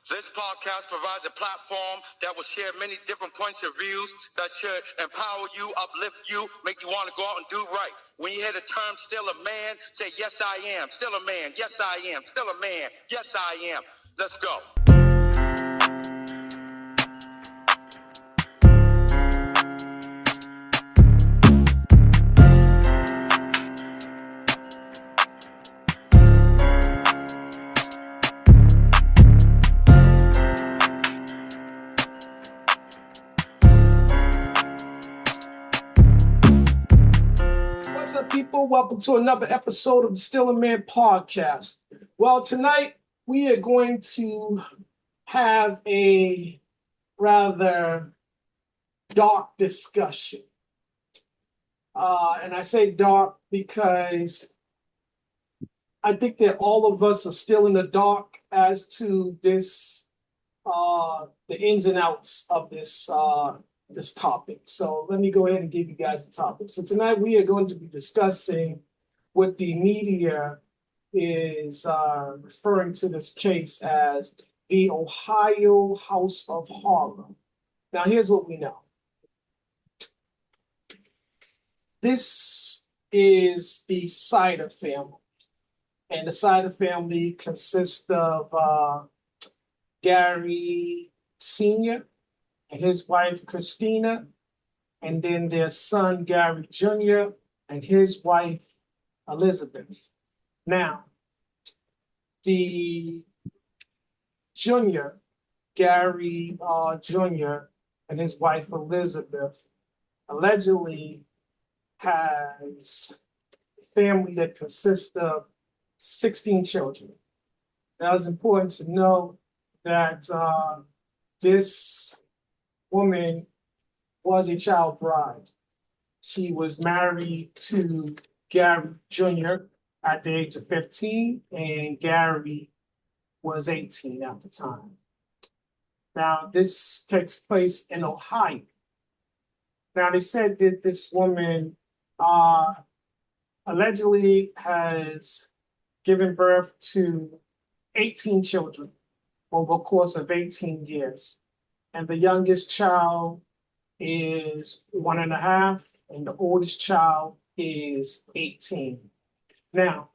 This podcast provides a platform that will share many different points of views that should empower you, uplift you, make you want to go out and do right. When you hear the term still a man, say, yes, I am. Still a man. Yes, I am. Still a man. Yes, I am. Let's go. What's up, people? Welcome to another episode of the Still a Man podcast. Well, tonight we are going to have a rather dark discussion. And I say dark because I think that all of us are still in the dark as to this, the ins and outs of this topic. So let me go ahead and give you guys the topic. So tonight we are going to be discussing what the media is referring to this case as the Ohio House of Horror. Now, here's what we know. This is the Sider family. And the Sider family consists of Gary Sr., and his wife, Christina, and then their son, Gary Jr., and his wife, Elizabeth. Now, the Jr., Gary Jr., and his wife, Elizabeth, allegedly has a family that consists of 16 children. Now, it's important to know that this woman was a child bride. She was married to Gary Jr. at the age of 15, and Gary was 18 at the time. Now, this takes place in Ohio. Now, they said that this woman allegedly has given birth to 18 children over a course of 18 years. And the youngest child is 1.5, and the oldest child is 18. Now,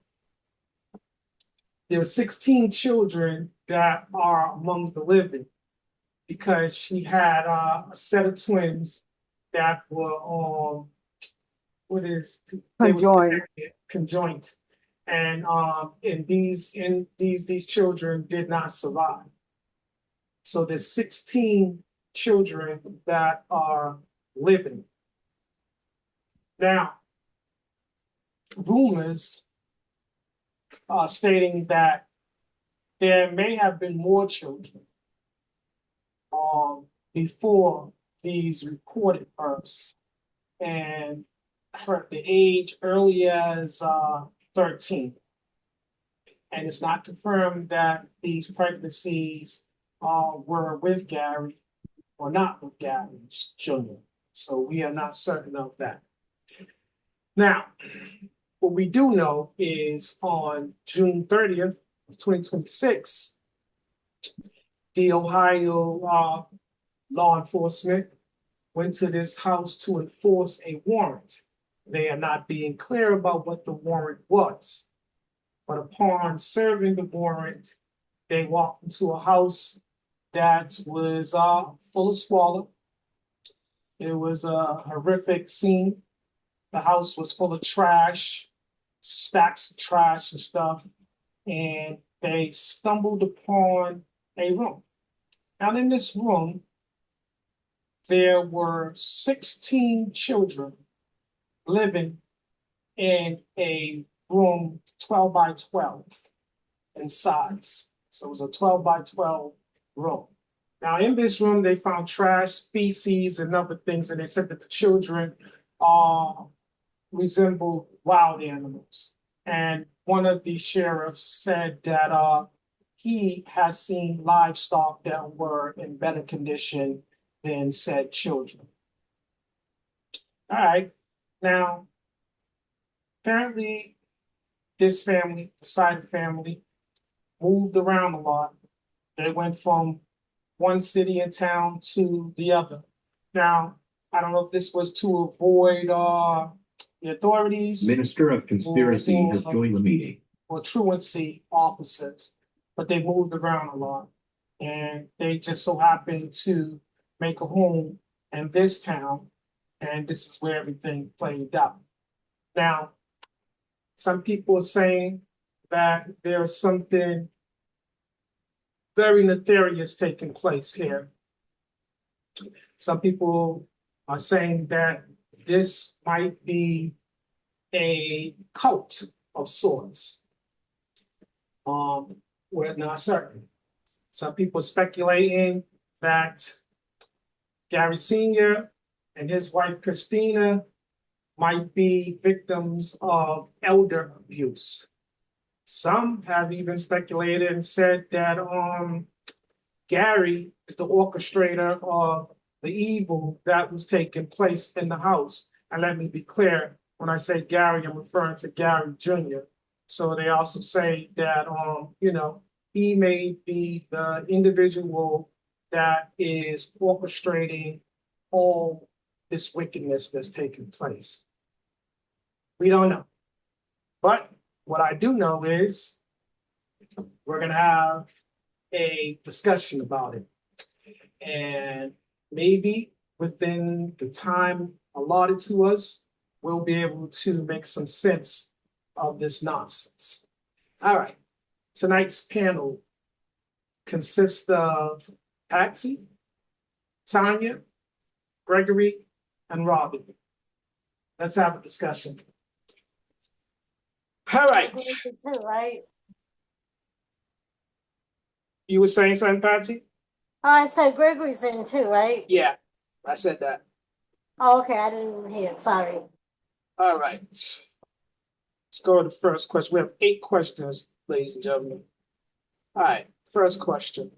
there are 16 children that are amongst the living because she had a set of twins that were conjoint, and these children did not survive. So there's 16 children that are living. Now, rumors are stating that there may have been more children before these reported births, and the age early as 13. And it's not confirmed that these pregnancies were with Gary or not with Gary Jr. So we are not certain of that. Now, what we do know is on June 30th of 2026, the Ohio law enforcement went to this house to enforce a warrant. They are not being clear about what the warrant was. But upon serving the warrant, they walked into a house that was full of squalor. It was a horrific scene. The house was full of trash, stacks of trash and stuff, and they stumbled upon a room. Now, in this room, there were 16 children living in a room 12 by 12 in size. So it was a 12 by 12 room. Now, in this room, they found trash, feces, and other things, and they said that the children resembled wild animals. And one of the sheriffs said that he has seen livestock that were in better condition than said children. All right. Now, apparently, this family, the Sider family, moved around a lot. They went from one city and town to the other. Now, I don't know if this was to avoid the authorities Minister of Conspiracy has joined the meeting. or truancy officers, but they moved around a lot. And they just so happened to make a home in this town, and this is where everything played out. Now, some people are saying that there's something very nefarious taking place here. Some people are saying that this might be a cult of sorts. We're not certain. Some people speculating that Gary Sr. and his wife Christina might be victims of elder abuse. Some have even speculated and said that Gary is the orchestrator of the evil that was taking place in the house. And let me be clear, when I say Gary, I'm referring to Gary Jr. So they also say that he may be the individual that is orchestrating all this wickedness that's taking place. We don't know. But what I do know is we're going to have a discussion about it. And maybe within the time allotted to us, we'll be able to make some sense of this nonsense. All right. Tonight's panel consists of Patsy, Tanya, Gregory, and Robbie. Let's have a discussion. All right. Right. You were saying something, Patsy? I said Gregory's in too, right? Yeah, I said that. Oh, okay, I didn't hear. Sorry. All right. Let's go to the first question. We have 8 questions, ladies and gentlemen. All right, first question.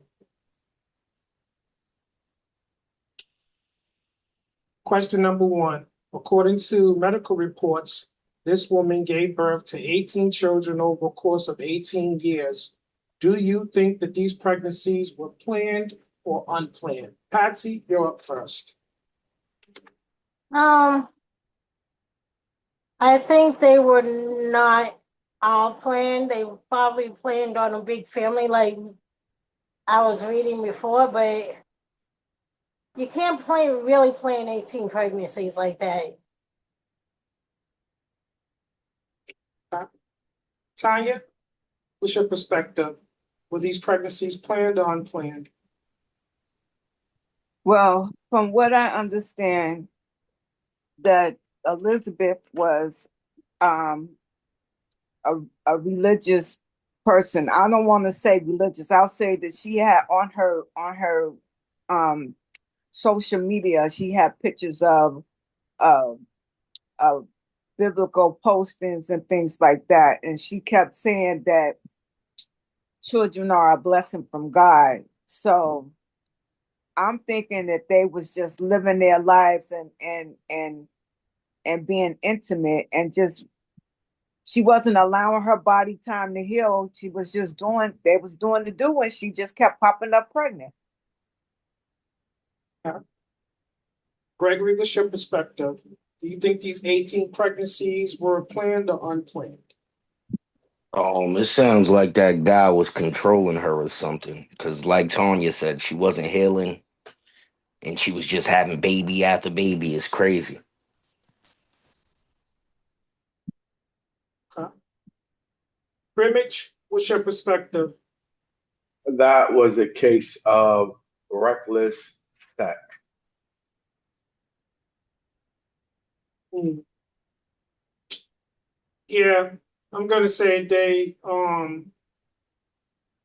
Question number 1. According to medical reports, this woman gave birth to 18 children over a course of 18 years. Do you think that these pregnancies were planned or unplanned? Patsy, you're up first. I think they were not all planned. They were probably planned on a big family like I was reading before, but you can't really plan 18 pregnancies like that. Tanya, what's your perspective? Were these pregnancies planned or unplanned? Well, from what I understand, that Elizabeth was a religious person. I don't want to say religious. I'll say that she had on her social media, she had pictures of biblical postings and things like that, and she kept saying that children are a blessing from God. So I'm thinking that they was just living their lives and being intimate, and just she wasn't allowing her body time to heal. She was just they was doing the doing. She just kept popping up pregnant. Gregory, what's your perspective? Do you think these 18 pregnancies were planned or unplanned? It sounds like that guy was controlling her or something. Because, like Tanya said, she wasn't healing, and she was just having baby after baby. It's crazy. Brimage, what's your perspective? That was a case of reckless sex. Yeah, I'm gonna say they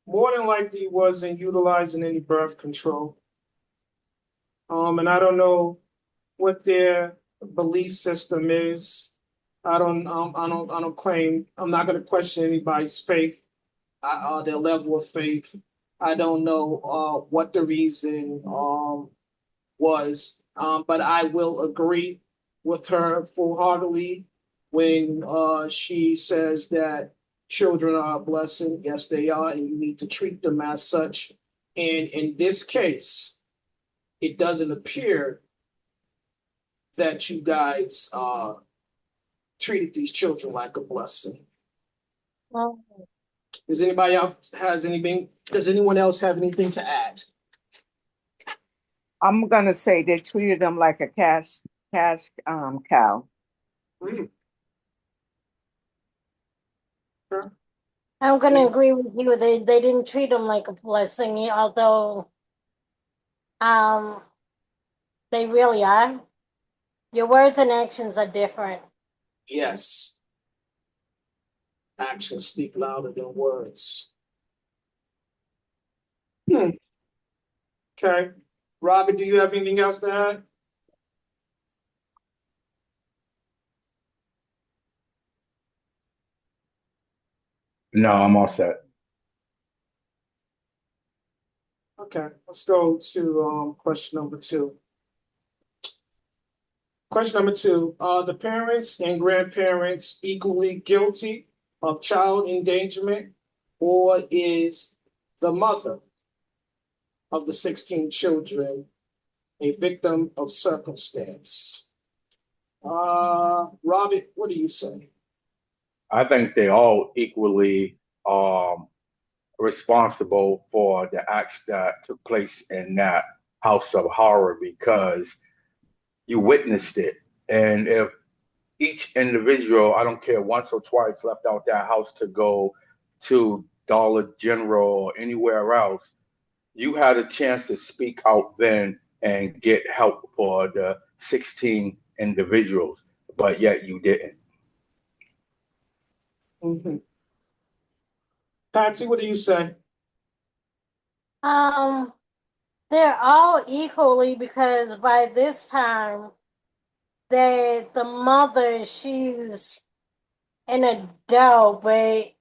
more than likely wasn't utilizing any birth control. And I don't know what their belief system is. I don't claim. I'm not gonna question anybody's faith, their level of faith. I don't know what the reason was, but I will agree with her full-heartedly when she says that children are a blessing. Yes, they are, and you need to treat them as such. And in this case, it doesn't appear that you guys treated these children like a blessing. Well, Does anybody else has anything? Does anyone else have anything to add? I'm gonna say they treated them like a cash cow. Mm, sure. I'm gonna agree with you. They didn't treat him like a blessing, although um they really are. Your words and actions are different. Yes, actions speak louder than words. Hmm. Okay. Robert, do you have anything else to add? No, I'm all set. Okay, let's go to question number two. Question number two, are the parents and grandparents equally guilty of child endangerment, or is the mother of the 16 children a victim of circumstance? Robert, what do you say? I think they all equally responsible for the acts that took place in that house of horror because you witnessed it. And if each individual, I don't care, once or twice left out that house to go to Dollar General or anywhere else, you had a chance to speak out then and get help for the 16 individuals, but yet you didn't. Mm-hmm. Patsy, what do you say? Um, they're all equally because by this time the mother, she's an adult, but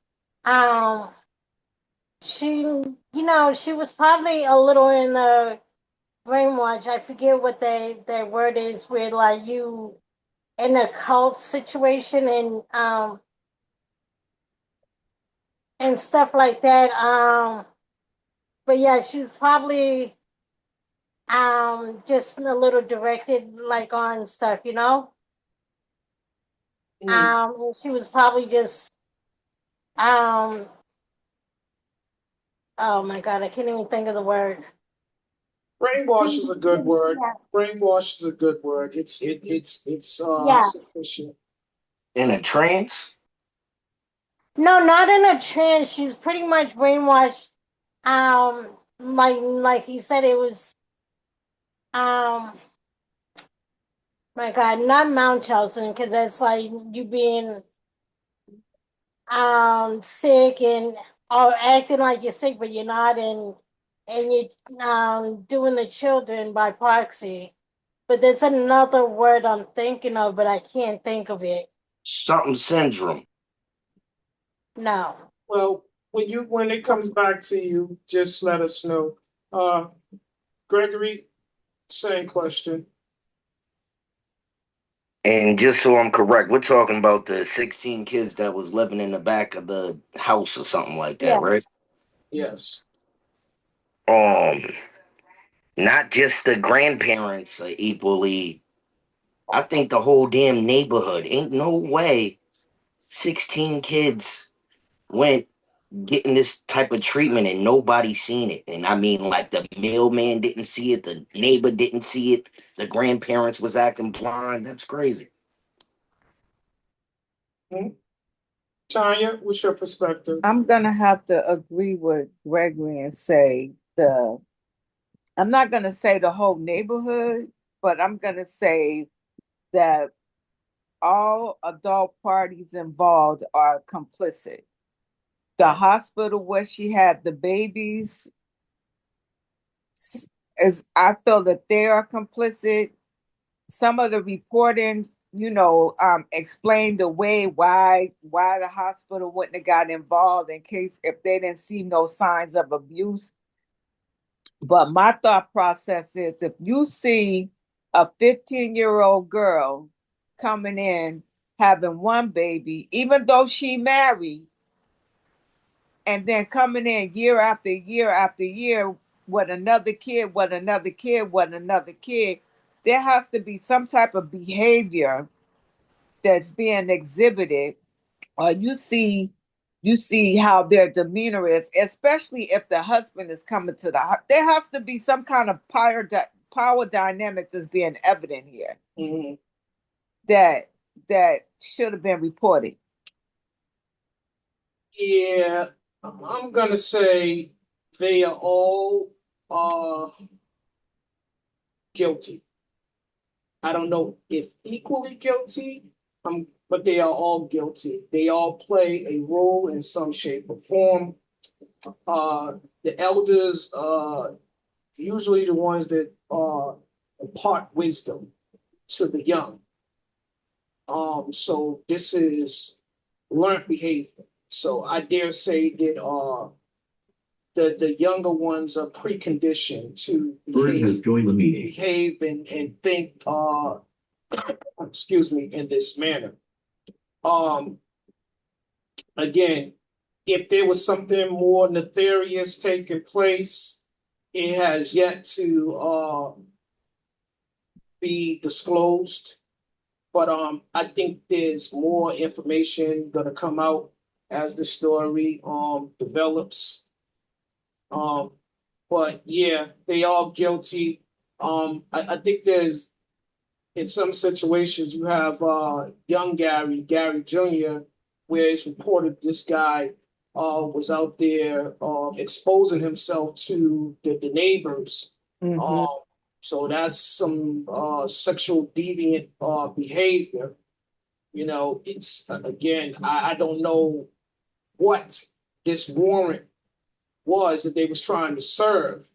um she was probably a little in the brainwash. I forget what that word is where like you in a cult situation and stuff like that. But yeah, she was probably just a little directed like on stuff. Mm, And she was probably just um oh my god, I can't even think of the word. brainwash is a good word. Brainwash is a good word. It's Yeah. sufficient. In a trance? No, not in a trance. She's pretty much brainwashed. Like he said, it was um, my God, not Munchausen, because that's like you being sick and or acting like you're sick, but you're not, and you doing the children by proxy. But there's another word I'm thinking of, but I can't think of it. Something syndrome. No. Well, when it comes back to you, just let us know. Uh, Gregory, same question. And just so I'm correct, we're talking about the 16 kids that was living in the back of the house or something like that, right? Yes. Yes. Um, Not just the grandparents are equally. I think the whole damn neighborhood. Ain't no way 16 kids went getting this type of treatment and nobody seen it. And I mean, like the mailman didn't see it, the neighbor didn't see it, the grandparents was acting blind. That's crazy. Hmm? Tanya, what's your perspective? I'm gonna have to agree with Gregory and say I'm not gonna say the whole neighborhood, but I'm gonna say that all adult parties involved are complicit. The hospital where she had the babies is I feel that they are complicit. Some of the reporting, explained away why the hospital wouldn't have got involved in case if they didn't see no signs of abuse. But my thought process is if you see a 15-year-old girl coming in having one baby, even though she married, and then coming in year after year after year with another kid, with another kid, with another kid, there has to be some type of behavior that's being exhibited, or you see how their demeanor is, especially if the husband is coming to the house. There has to be some kind of power dynamic that's being evident here. Mm-hmm. That should have been reported. Yeah, I'm gonna say they are all guilty. I don't know if equally guilty, but they are all guilty. They all play a role in some shape or form. The elders usually the ones that impart wisdom to the young. So this is learned behavior. So I dare say that the younger ones are preconditioned to Bird has joined the meeting. behave and think excuse me, in this manner. Again, if there was something more nefarious taking place, it has yet to be disclosed. But I think there's more information gonna come out as the story develops. But yeah, they all guilty. I think there's in some situations you have young Gary Jr., where it's reported this guy was out there exposing himself to the neighbors. Mm-hmm. So that's some sexual deviant behavior. You know, it's again, I don't know what this warrant was that they was trying to serve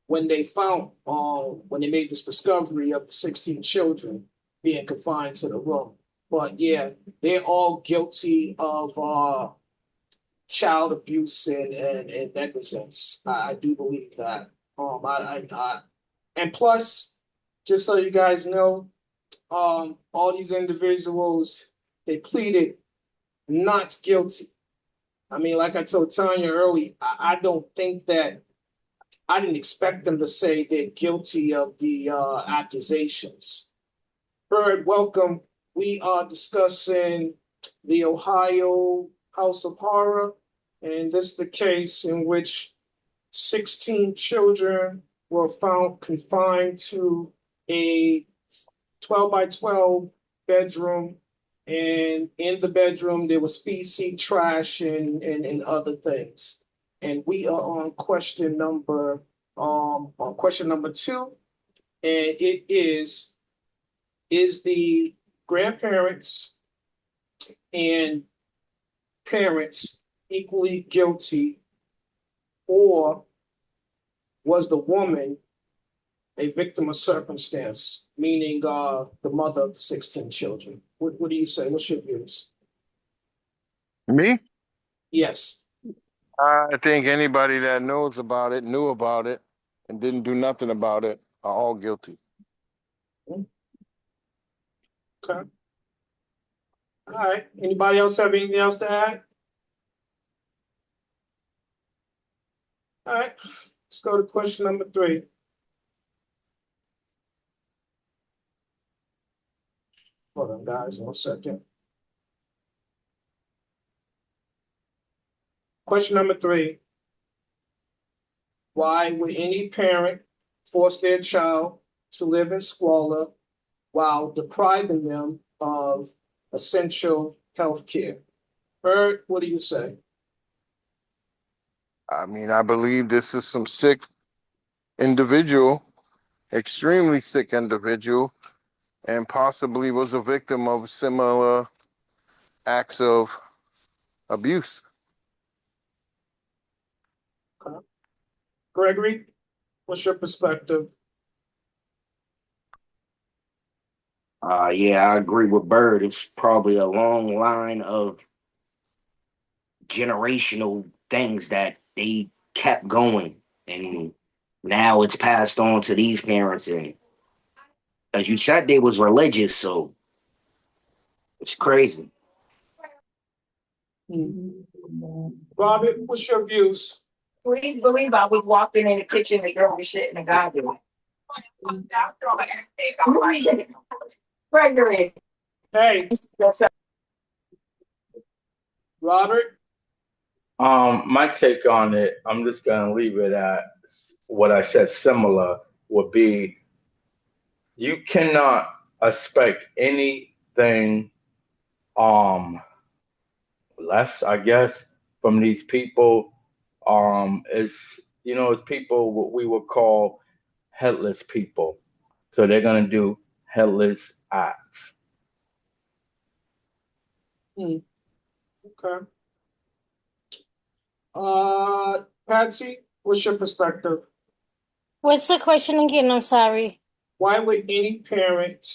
when they found when they made this discovery of the 16 children being confined to the room. But yeah, they're all guilty of child abuse and negligence. I do believe that. And plus, just so you guys know, all these individuals, they pleaded not guilty. I mean, like I told Tanya earlier, I don't think that I didn't expect them to say they're guilty of the accusations. Bird, welcome. We are discussing the Ohio House of Horror, and this is the case in which 16 children were found confined to a 12 by 12 bedroom. And in the bedroom, there was feces, trash, and other things. And we are on question number 2. And it is the grandparents and parents equally guilty, or was the woman a victim of circumstance, meaning the mother of the 16 children? What do you say? What's your views? Me? Yes. I think anybody that knows about it, knew about it, and didn't do nothing about it are all guilty. Okay. All right. Anybody else have anything else to add? All right. Let's go to question number 3. Hold on, guys, 1 second. Question number 3. Why would any parent force their child to live in squalor while depriving them of essential health care? Bert, what do you say? I mean, I believe this is some sick individual, extremely sick individual, and possibly was a victim of similar acts of abuse. Gregory, what's your perspective? Yeah, I agree with Bird. It's probably a long line of generational things that they kept going, and now it's passed on to these parents. And as you said, they was religious, so it's crazy. Robert, what's your views? Please believe I was walking in the kitchen, the girl was shit, and the guy did it. Gregory. Hey, Robert, My take on it, I'm just gonna leave it at what I said. Similar would be you cannot expect anything less, I guess, from these people. It's people what we would call headless people. So they're gonna do headless acts. okay. Patsy, what's your perspective? What's the question again? I'm sorry. Why would any parent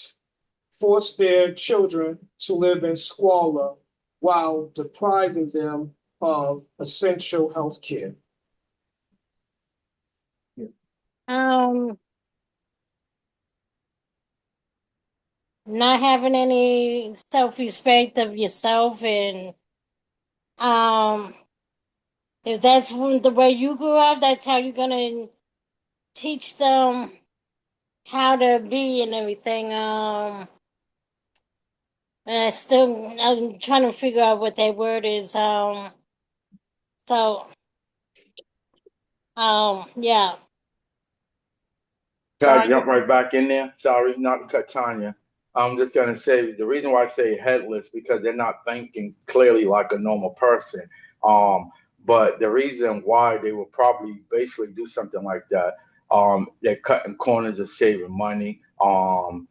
force their children to live in squalor while depriving them of essential health care? Um, not having any self-respect of yourself, and um, if that's the way you grew up, that's how you're gonna teach them how to be and everything. And I'm trying to figure out what that word is. So, yeah. Can I Tanya, jump right back in there? Sorry, not to cut Tanya. I'm just gonna say the reason why I say headless because they're not thinking clearly like a normal person. Um, but the reason why they will probably basically do something like that, they're cutting corners of saving money. The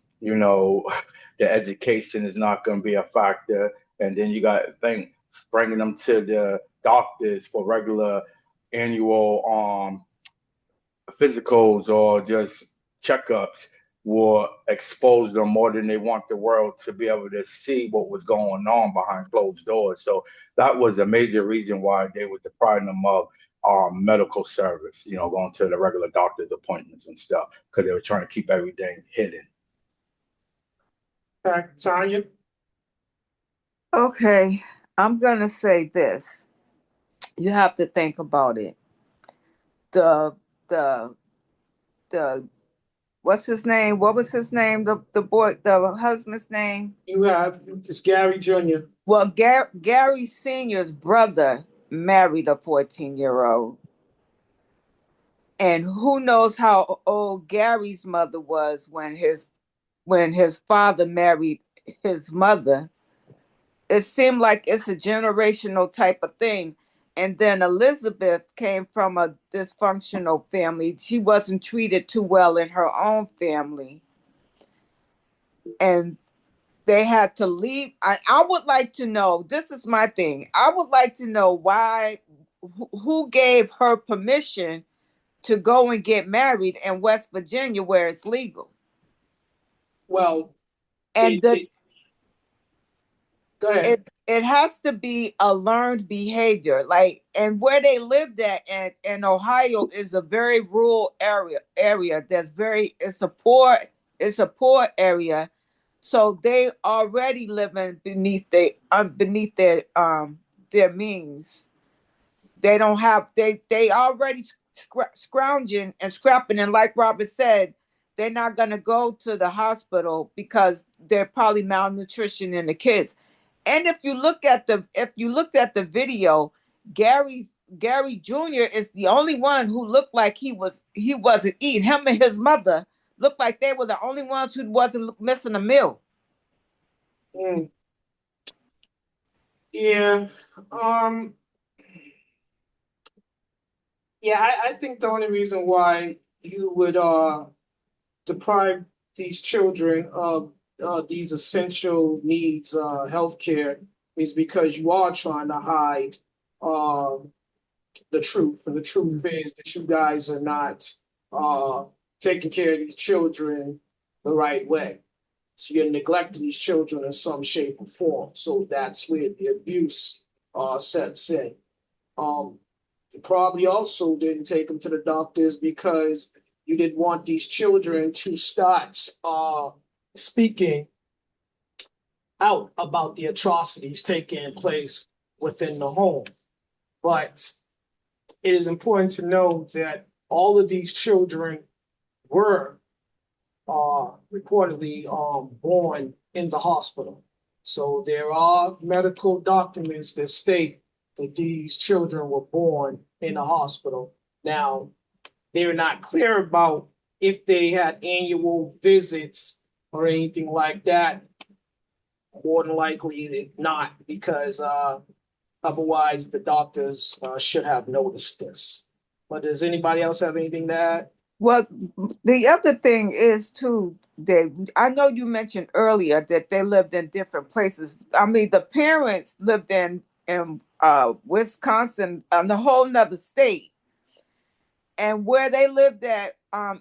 education is not going to be a factor, and then you got to think bringing them to the doctors for regular annual physicals or just checkups will expose them more than they want the world to be able to see what was going on behind closed doors. So that was a major reason why they were depriving them of medical service, going to the regular doctor's appointments and stuff, because they were trying to keep everything hidden. Tanya, Okay, I'm gonna say this. You have to think about it. The the the what's his name? What was his name? The boy, the husband's name? it's Gary Jr. Well, Gary Senior's brother married a 14-year-old. And who knows how old Gary's mother was when his father married his mother. It seemed like it's a generational type of thing. And then Elizabeth came from a dysfunctional family. She wasn't treated too well in her own family. And they had to leave. I would like to know, this is my thing. I would like to know who gave her permission to go and get married in West Virginia where it's legal. Well, And go ahead. it has to be a learned behavior. Like, and where they lived at in Ohio is a very rural area it's a poor area. So they already living beneath their means. They don't have they already scrounging and scrapping, and like Robert said, they're not going to go to the hospital because they're probably malnutrition in the kids. And if you looked at the video, Gary Jr. is the only one who looked like he wasn't eating. Him and his mother looked like they were the only ones who wasn't missing a meal. Yeah. Yeah, I think the only reason why you would deprive these children of these essential needs, healthcare, is because you are trying to hide the truth. And the truth is that you guys are not taking care of these children the right way. So you're neglecting these children in some shape or form. So that's where the abuse sets in. You probably also didn't take them to the doctors because you didn't want these children to start speaking out about the atrocities taking place within the home. But it is important to know that all of these children were reportedly born in the hospital. So there are medical documents that state that these children were born in the hospital. Now, they're not clear about if they had annual visits or anything like that. More than likely not, because otherwise the doctors should have noticed this. But does anybody else have anything to add? Well, the other thing is too, I know you mentioned earlier that they lived in different places. I mean, the parents lived in Wisconsin, the whole nother state, and where they lived at,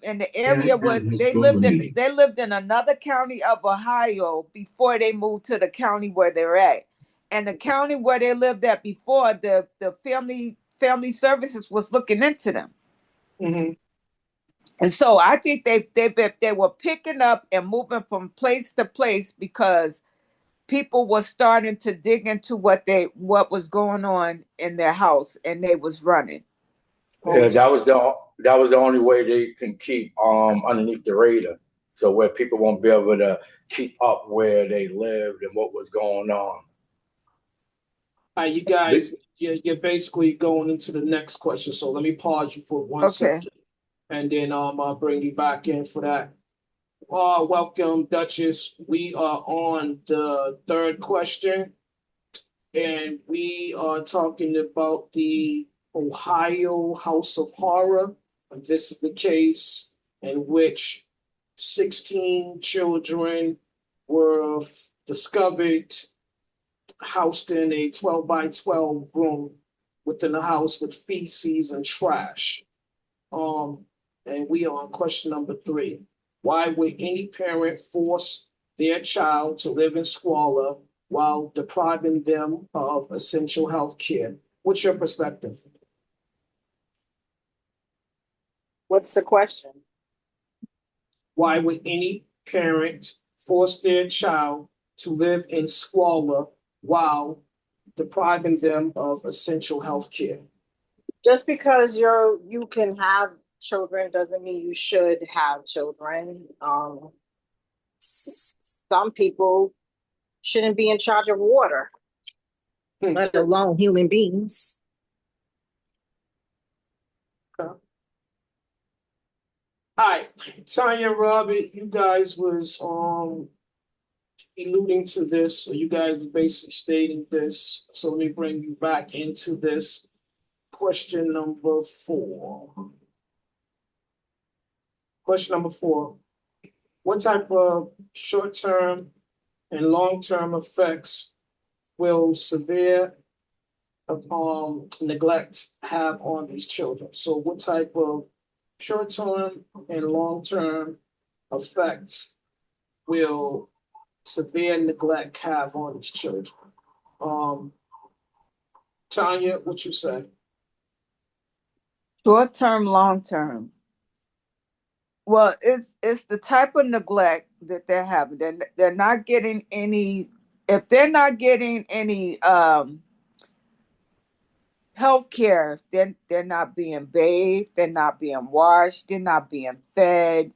in the area Janet where has joined the meeting. they lived in another county of Ohio before they moved to the county where they're at. And the county where they lived at before, the family services was looking into them. Mm-hmm. And so I think they were picking up and moving from place to place because people were starting to dig into what was going on in their house, and they was running. Yeah, that was the only way they can keep underneath the radar, so where people won't be able to keep up where they lived and what was going on. You guys, you're basically going into the next question. So let me pause you for one Okay. second, and then I'll bring you back in for that. Welcome, Duchess. We are on the third question, and we are talking about the Ohio House of Horror. And this is the case in which 16 children were discovered housed in a 12 by 12 room within the house with feces and trash. Um, and we are on question number 3. Why would any parent force their child to live in squalor while depriving them of essential health care? What's your perspective? What's the question? Why would any parent force their child to live in squalor while depriving them of essential health care? Just because you can have children doesn't mean you should have children. Some people shouldn't be in charge of water, let alone human beings. Okay. All right, Tanya, Robert, you guys was alluding to this, or you guys were basically stating this. So let me bring you back into this. Question number 4. Question number 4. What type of short-term and long-term effects will severe neglect have on these children? So what type of short-term and long-term effects will severe neglect have on these children? Tanya, what you say? Short term, long term. Well, it's the type of neglect that they're having. They're not getting any. If they're not getting any health care, then they're not being bathed, they're not being washed, they're not being fed,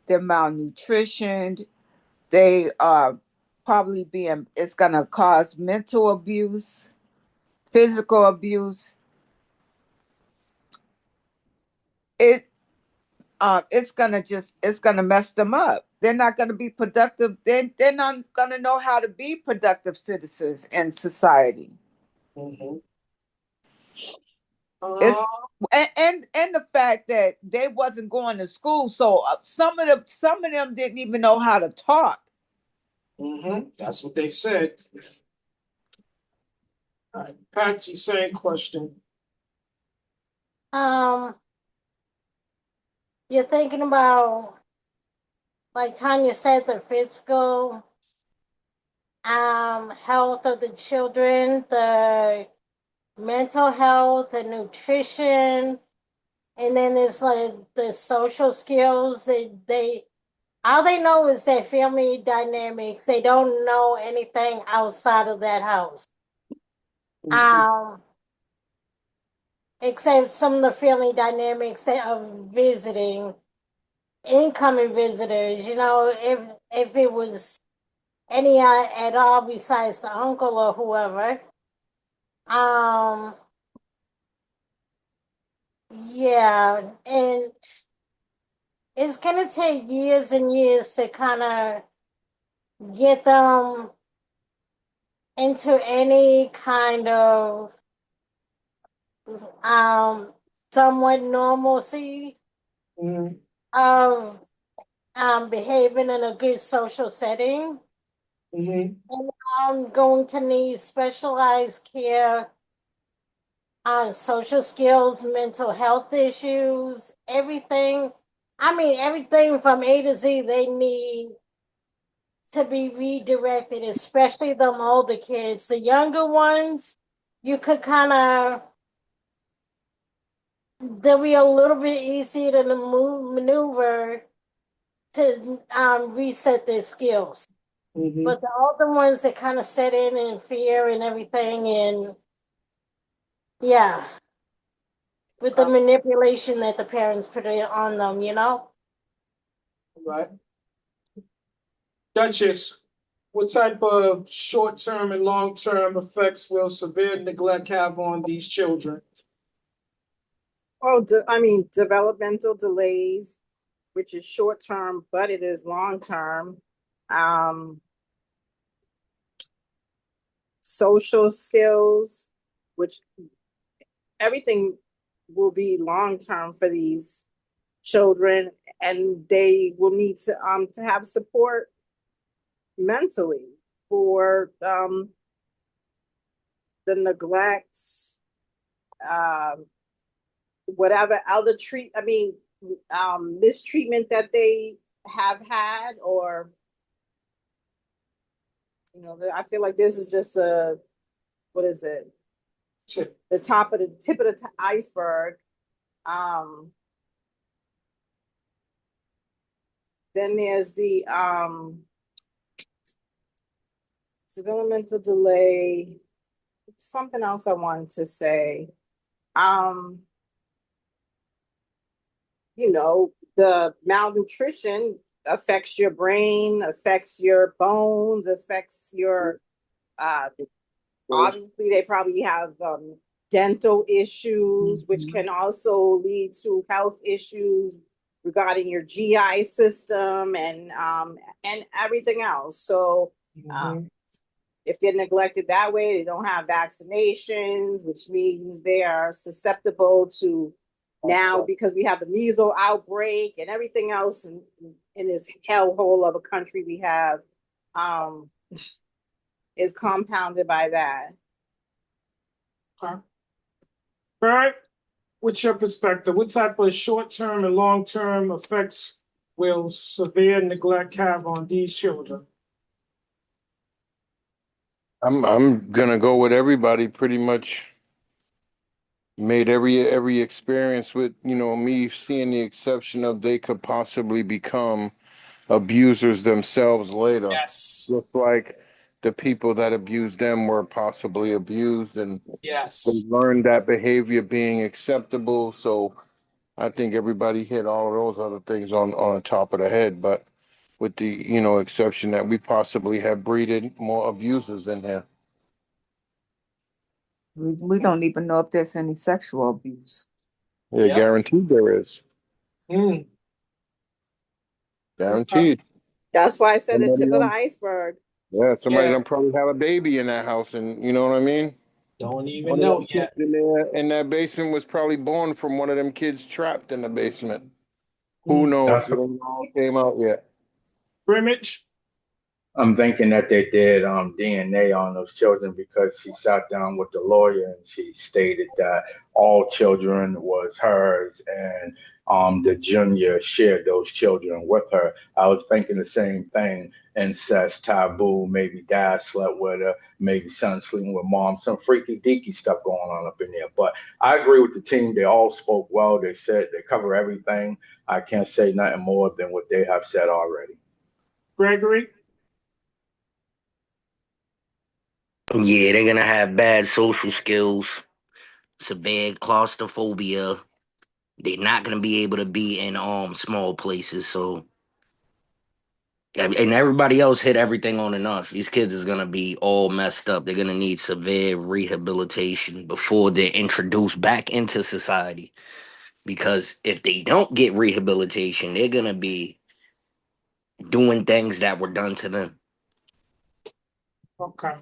they're malnutritioned, they are probably being, it's going to cause mental abuse, physical abuse. It's gonna mess them up. They're not gonna be productive. They're not gonna know how to be productive citizens in society. Mm-hmm. It's and the fact that they wasn't going to school, so some of them didn't even know how to talk. That's what they said. All right, Patsy, same question. Um, you're thinking about, like Tanya said, the physical health of the children, the mental health, the nutrition, and then there's like the social skills that they all they know is their family dynamics. They don't know anything outside of that house. Mm-hmm. except some of the family dynamics that are visiting, incoming visitors, if it was any at all besides the uncle or whoever. Um, yeah, and it's gonna take years and years to kind of get them into any kind of um somewhat normalcy Mhm. of behaving in a good social setting. Mhm. And I'm going to need specialized care on social skills, mental health issues, everything. I mean, everything from A to Z, they need to be redirected, especially the older kids. The younger ones, you could kind of, they'll be a little bit easier to maneuver to reset their skills. Mhm. But the older ones that kind of set in fear and everything, and yeah, with the manipulation that the parents put it on them. Right. Duchess, what type of short-term and long-term effects will severe neglect have on these children? Well, developmental delays, which is short term, but it is long term. Um, Social skills, which everything will be long term for these children, and they will need to have support mentally for the neglect, um, whatever other mistreatment that they have had, or I feel like this is just what is it? The tip of the iceberg. Um, then there's the developmental delay. Something else I wanted to say. Um, the malnutrition affects your brain, affects your bones, affects your obviously they probably have dental issues, which Mhm. can also lead to health issues regarding your GI system and everything else. So Mhm. if they're neglected that way, they don't have vaccinations, which means they are susceptible to now, because we have the measles outbreak and everything else in this hellhole of a country we have, um, is compounded by that. Okay. Bert, what's your perspective? What type of short-term and long-term effects will severe neglect have on these children? I'm gonna go with everybody pretty much made every experience with, me seeing the exception of they could possibly become abusers themselves later. Yes. Just like the people that abused them were possibly abused, and they Yes. learned that behavior being acceptable. So I think everybody hit all of those other things on the top of the head, but with the, exception that we possibly have breeded more abusers in here. We don't even know if there's any sexual abuse. Yeah, Yep. guaranteed there is. Mm. Okay. Guaranteed. That's why I said the Somebody tip of the done, iceberg. yeah, somebody Yeah. done probably have a baby in that house, and you know what I mean? Don't even One of know them kids yet. in there in that basement was probably born from one of them kids trapped in the basement. Who Mm. knows? That's It ain't all came out yet. Brimage? I'm thinking that they did DNA on those children because she sat down with the lawyer and she stated that all children was hers and the junior shared those children with her. I was thinking the same thing: incest, taboo, maybe dad slept with her, maybe son sleeping with mom, some freaky deaky stuff going on up in there. But I agree with the team. They all spoke well. They said they cover everything. I can't say nothing more than what they have said already. Gregory? Yeah, they're gonna have bad social skills. severe claustrophobia. They're not gonna be able to be in small places. So and everybody else hit everything on enough. These kids is gonna be all messed up. They're gonna need severe rehabilitation before they're introduced back into society. Because if they don't get rehabilitation, they're gonna be doing things that were done to them. Okay.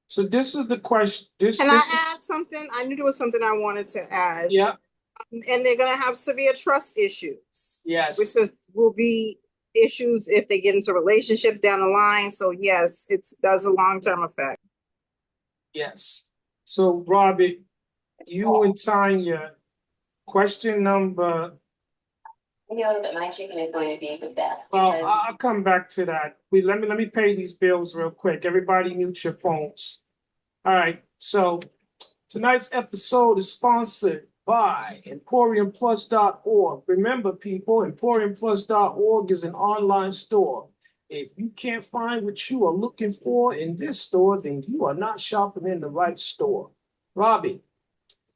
So this is the question. Can I add something? I knew there was something I wanted to add. Yeah. And they're gonna have severe trust issues, Yes. which will be issues if they get into relationships down the line. So yes, it does a long-term effect. Yes. So Robert, you and Tanya, question number. You know that my chicken is going to be the best. Well, I'll come back to that. Let me pay these bills real quick. Everybody mute your phones. All right. So tonight's episode is sponsored by EmporiumPlus.org. Remember, people, EmporiumPlus.org is an online store. If you can't find what you are looking for in this store, then you are not shopping in the right store. Robbie,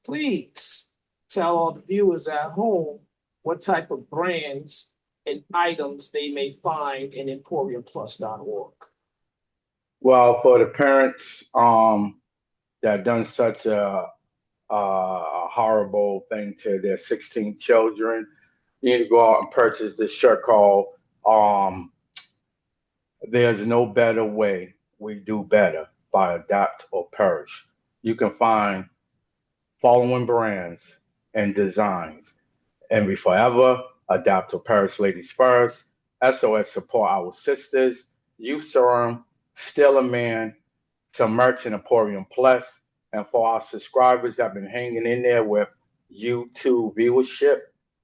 please tell all the viewers at home what type of brands and items they may find in EmporiumPlus.org. Well, for the parents that done such a horrible thing to their 16 children, you need to go out and purchase this shirt called um, "There's No Better Way. We Do Better" by Adapt or Perish. You can find following brands and designs: Envy Forever, Adapt or Perish Ladies First, SOS Support Our Sisters, Youth Serum, Still a Man, some merch in Emporium Plus. And for our subscribers that have been hanging in there with YouTube viewership,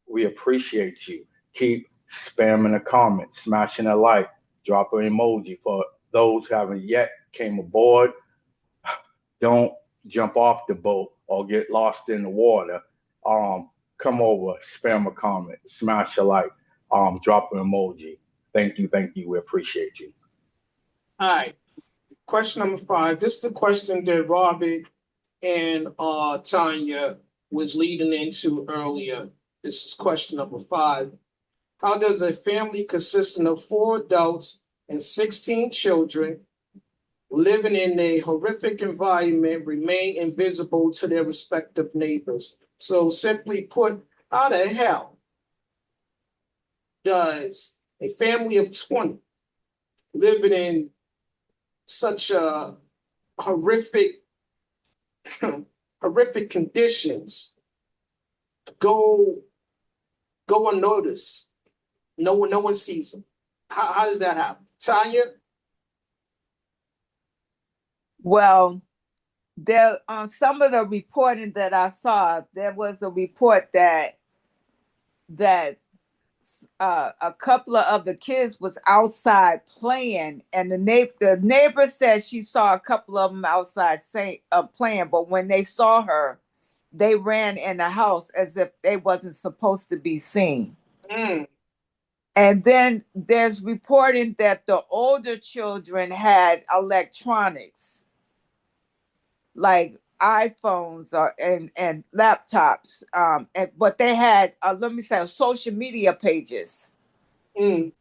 we appreciate you. Keep spamming the comments, smashing a like, drop an emoji. For those who haven't yet came aboard, don't jump off the boat or get lost in the water. Come over, spam a comment, smash a like, drop an emoji. Thank you, thank you. We appreciate you. All right. Question number 5. This is the question that Robbie and Tanya was leading into earlier. This is question number 5. How does a family consisting of 4 adults and 16 children living in a horrific environment remain invisible to their respective neighbors? So simply put, how the hell does a family of 20 living in such a horrific conditions go unnoticed? No one sees them. How does that happen? Tanya? Well, there on some of the reporting that I saw, there was a report that a couple of the kids was outside playing, and the neighbor said she saw a couple of them outside playing, but when they saw her, they ran in the house as if they wasn't supposed to be seen. Mm. And then there's reporting that the older children had electronics, like iPhones and laptops, but they had let me say social media pages. Mm.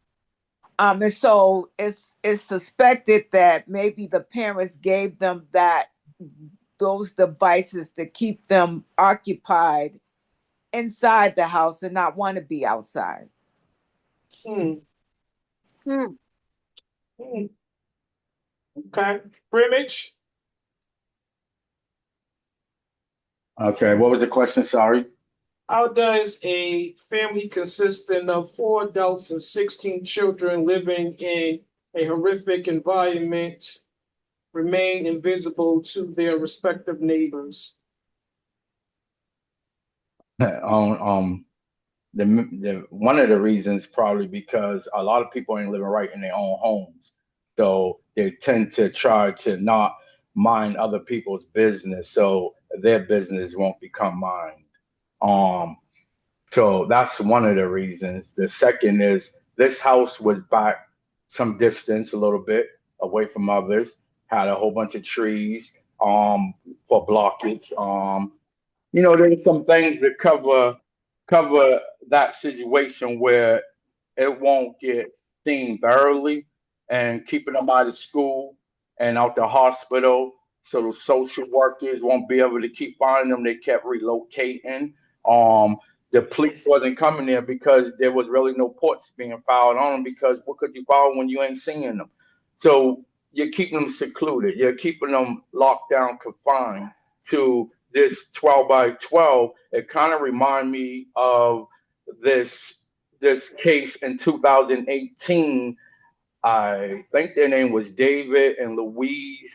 And so it's suspected that maybe the parents gave them those devices to keep them occupied inside the house and not want to be outside. Mm. Mm. Okay. Brimage? Okay, what was the question? Sorry. How does a family consisting of 4 adults and 16 children living in a horrific environment remain invisible to their respective neighbors? um, the one of the reasons probably because a lot of people ain't living right in their own homes, so they tend to try to not mind other people's business, so their business won't become mine. Um, so that's one of the reasons. The second is this house was back some distance, a little bit away from others, had a whole bunch of trees for blockage. there's some things that cover that situation where it won't get seen thoroughly, and keeping them out of school and out the hospital, so the social workers won't be able to keep finding them. They kept relocating. Um, the police wasn't coming there because there was really no reports being filed on them, because what could you file when you ain't seeing them? So you're keeping them secluded. You're keeping them locked down, confined to this 12 by 12. It kind of remind me of this case in 2018. I think their name was David and Louise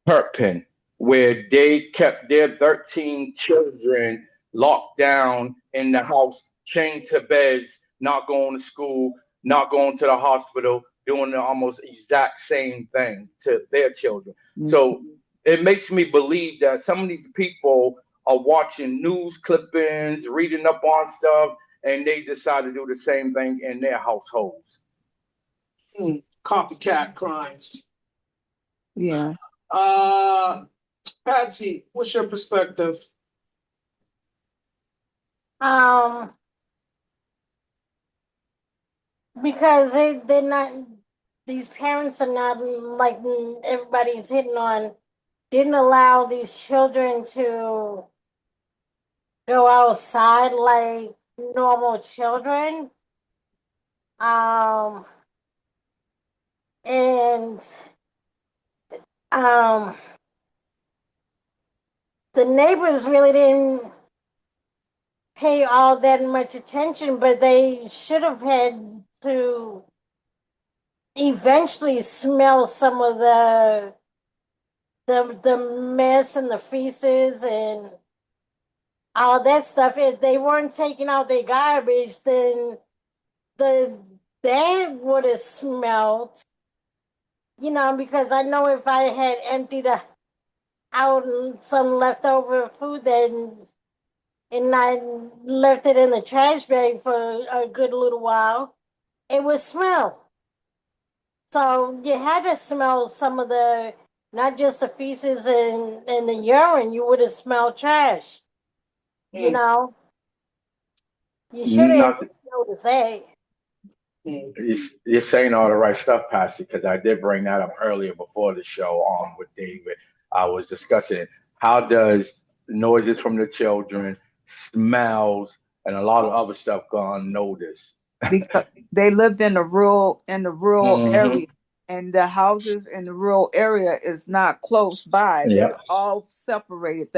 Turpin, where they kept their 13 children locked down in the house, chained to beds, not going to school, not going to the hospital, doing the almost exact same thing to their children. Mhm. So it makes me believe that some of these people are watching news clippings, reading up on stuff, and they decide to do the same thing in their households. Copycat crimes. Yeah. Uh, Patsy, what's your perspective? Um, because they're not, these parents are not like everybody's hitting on, didn't allow these children to go outside like normal children. Um, and um, the neighbors really didn't pay all that much attention, but they should have had to eventually smell some of the mess and the feces and all that stuff. If they weren't taking out their garbage, then the that would have smelled. Because I know if I had emptied out some leftover food, then and I left it in the trash bag for a good little while, it would smell. So you had to smell some of the, not just the feces and the urine, you would have smelled trash. You Mm, know, you should have Not noticed that. mm. you're saying all the right stuff, Pastor, because I did bring that up earlier before the show on with David. I was discussing how does noises from the children, smells, and a lot of other stuff go unnoticed. Because they lived in the rural Hmm. area, and the houses in the rural area is not close by. Yeah, They're all separated.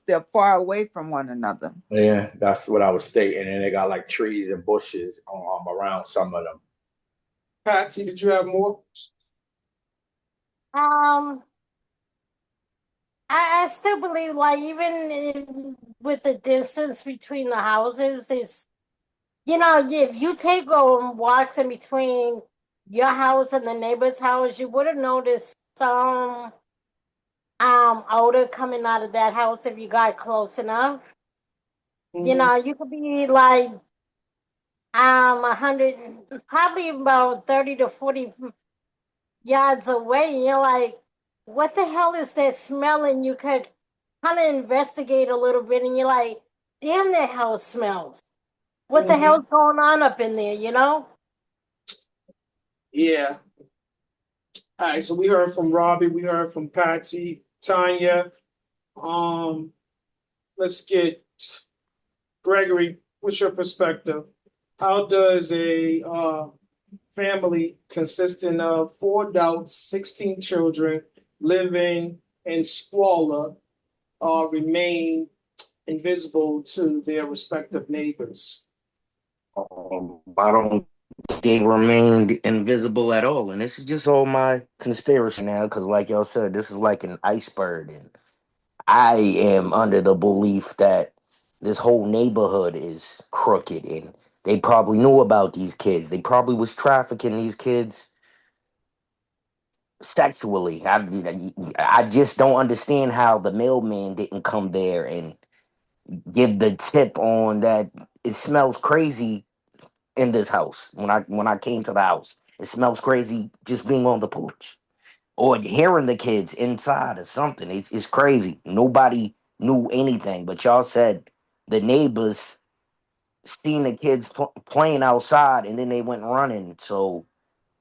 They're far away from one another. yeah, that's what I was stating. And they got like trees and bushes around some of them. Patsy, did you have more? Um, I still believe, like, even with the distance between the houses, if you take walks in between your house and the neighbor's house, you would have noticed some odor coming out of that house if you got close enough. Hmm. You could be like 100, probably about 30 to 40 yards away, and you're like, what the hell is that smell? And you could kind of investigate a little bit, and you're like, damn, that house smells. What the Hmm. hell's going on up in there? Yeah. All right. So we heard from Robbie. We heard from Patsy, Tanya. Um, let's get Gregory. What's your perspective? How does a family consisting of 4 adults, 16 children living in squalor remain invisible to their respective neighbors? I don't think they remained invisible at all. And this is just all my conspiracy now, because like y'all said, this is like an iceberg. And I am under the belief that this whole neighborhood is crooked and they probably knew about these kids. They probably was trafficking these kids sexually. I just don't understand how the mailman didn't come there and give the tip on that it smells crazy in this house when I came to the house. It smells crazy just being on the porch or hearing the kids inside or something. It's crazy. Nobody knew anything. But y'all said the neighbors seen the kids playing outside and then they went running. So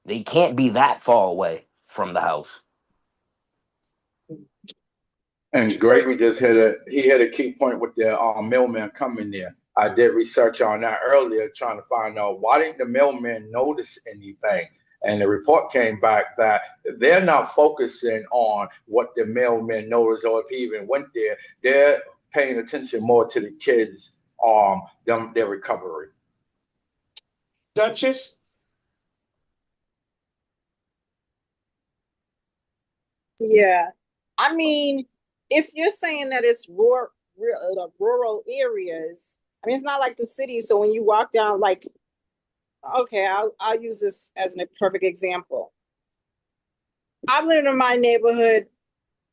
they can't be that far away from the house. And Gregory just had a key point with the mailman coming there. I did research on that earlier, trying to find out why didn't the mailman notice anything. And the report came back that they're not focusing on what the mailman noticed or if he even went there. They're paying attention more to the kids, their recovery. Duchess? Yeah. I mean, if you're saying that it's rural areas, I mean, it's not like the city. So when you walk down, like, okay, I'll use this as a perfect example. I've lived in my neighborhood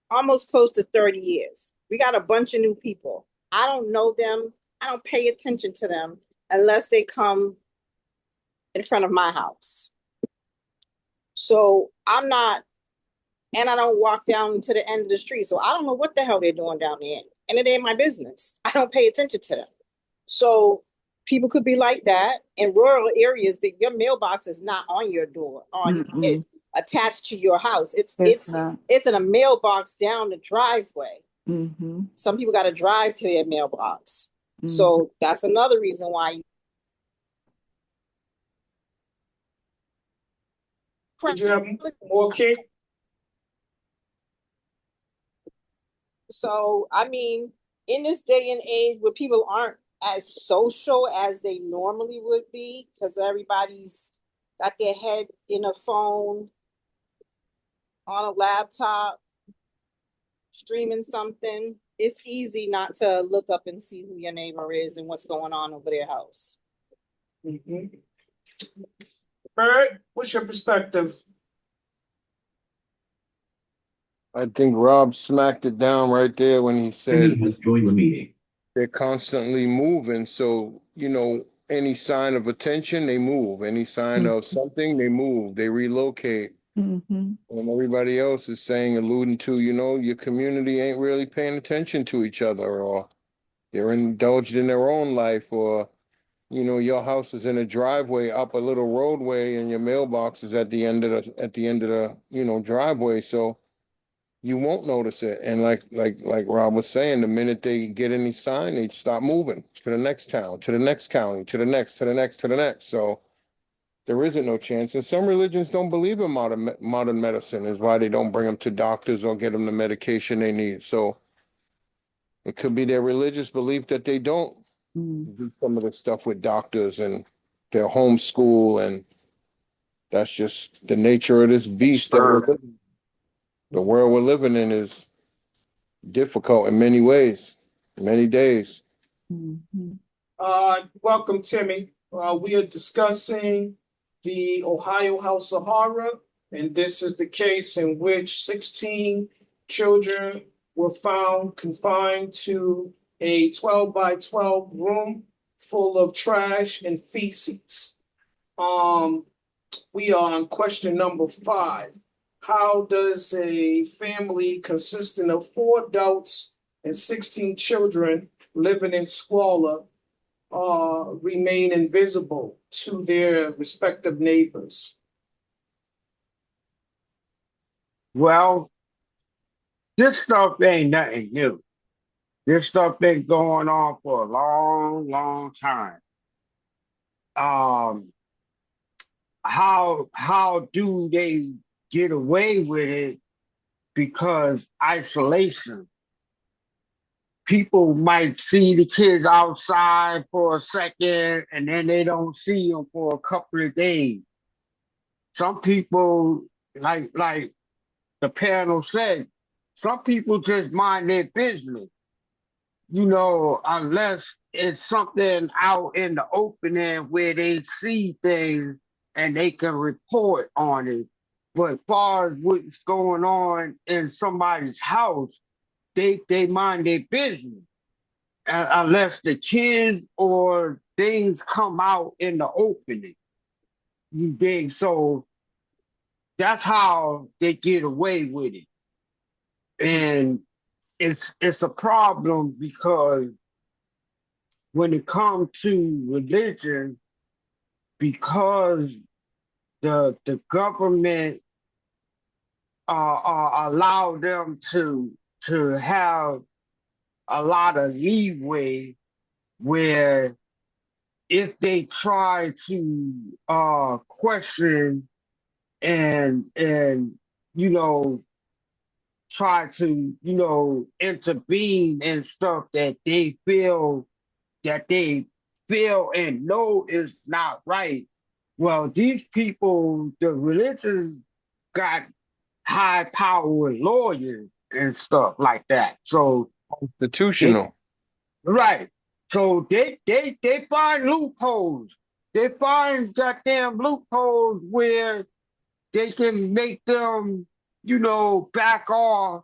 almost close to 30 years. We got a bunch of new people. I don't know them. I don't pay attention to them unless they come in front of my house. So I'm not, and I don't walk down to the end of the street. So I don't know what the hell they're doing down there. And it ain't my business. I don't pay attention to them. So people could be like that. In rural areas, that your mailbox is not on your door, on it attached to your house. It's not. it's in a mailbox down the driveway. Mm-hmm. Some people got to drive to their mailbox. So that's another reason why Did you have more, King? So, I mean, in this day and age where people aren't as social as they normally would be, because everybody's got their head in a phone, on a laptop, streaming something, it's easy not to look up and see who your neighbor is and what's going on over their house. Mm-hmm. Bird, what's your perspective? I think Rob smacked it down right there when he said Has joined the meeting. they're constantly moving. So, any sign of attention, they move. Any sign of something, they move. They relocate. And everybody else is saying, alluding to, your community ain't really paying attention to each other, or they're indulged in their own life, or, your house is in a driveway up a little roadway and your mailbox is at the end of the driveway. So you won't notice it. And like Rob was saying, the minute they get any sign, they stop moving to the next town, to the next county, to the next, to the next, to the next. So there isn't no chance. And some religions don't believe in modern medicine, is why they don't bring them to doctors or get them the medication they need. So it could be their religious belief that they don't do some of the stuff with doctors, and they're homeschool, and that's just the nature of this beast that we're living. The world we're living in is difficult in many ways, many days. Welcome, Timmy. We are discussing the Ohio House of Horror, and this is the case in which 16 children were found confined to a 12 by 12 room full of trash and feces. We are on question number 5. How does a family consisting of 4 adults and 16 children living in squalor remain invisible to their respective neighbors? Well, this stuff ain't nothing new. This stuff been going on for a long, long time. Um, how do they get away with it? Because isolation. People might see the kids outside for a second and then they don't see them for a couple of days. Some people, like the panel said, some people just mind their business, unless it's something out in the opening where they see things and they can report on it. But as far as what's going on in somebody's house, they mind their business. Unless the kids or things come out in the opening. You dig? So that's how they get away with it. And it's a problem because when it comes to religion, because the government allow them to have a lot of leeway where if they try to question and you know try to intervene in stuff that they feel and know is not right. Well, these people, the religion got high power lawyers and stuff like that. So they Constitutional. right. So they find loopholes. They find goddamn loopholes where they can make them, back off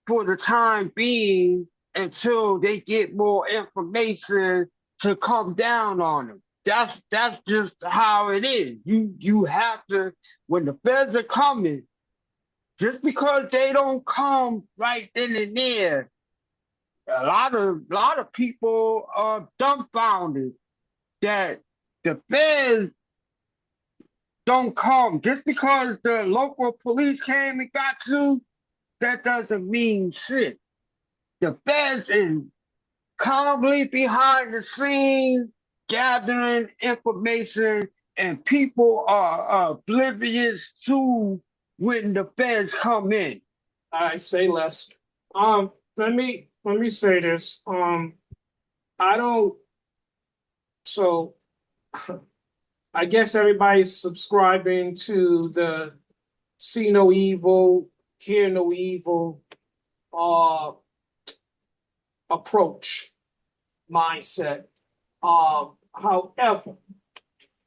for the time being until they get more information to come down on them. That's just how it is. You have to when the feds are coming, just because they don't come right then and there, a lot of people are dumbfounded that the feds don't come. Just because the local police came and got you, that doesn't mean shit. The feds is calmly behind the scenes gathering information, and people are oblivious to when the feds come in. I say less. Let me say this. I don't. So I guess everybody's subscribing to the see no evil, hear no evil, uh, approach mindset. However,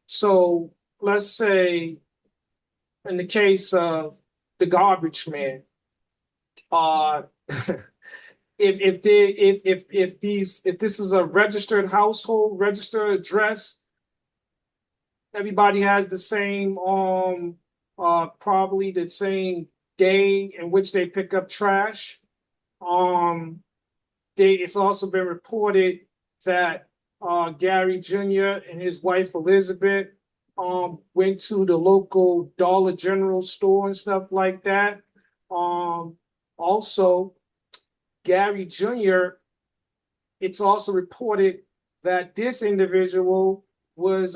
so let's say in the case of the garbage man, uh, if this is a registered household, registered address, everybody has the same probably the same day in which they pick up trash. It's also been reported that Gary Jr. and his wife Elizabeth went to the local Dollar General store and stuff like that. Also, Gary Jr., it's also reported that this individual was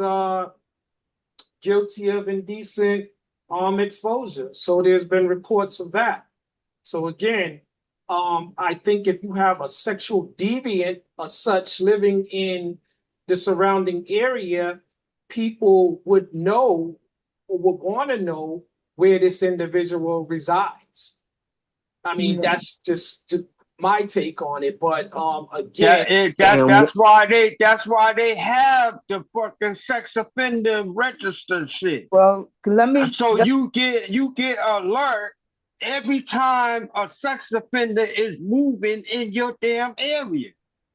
guilty of indecent exposure. So there's been reports of that. So again, I think if you have a sexual deviant or such living in the surrounding area, people would know or would want to know where this individual resides. I mean, Yeah. that's just my take on it. But again, And That's why they have the fucking sex offender register shit. Well, So you get alert every time a sex offender is moving in your damn area.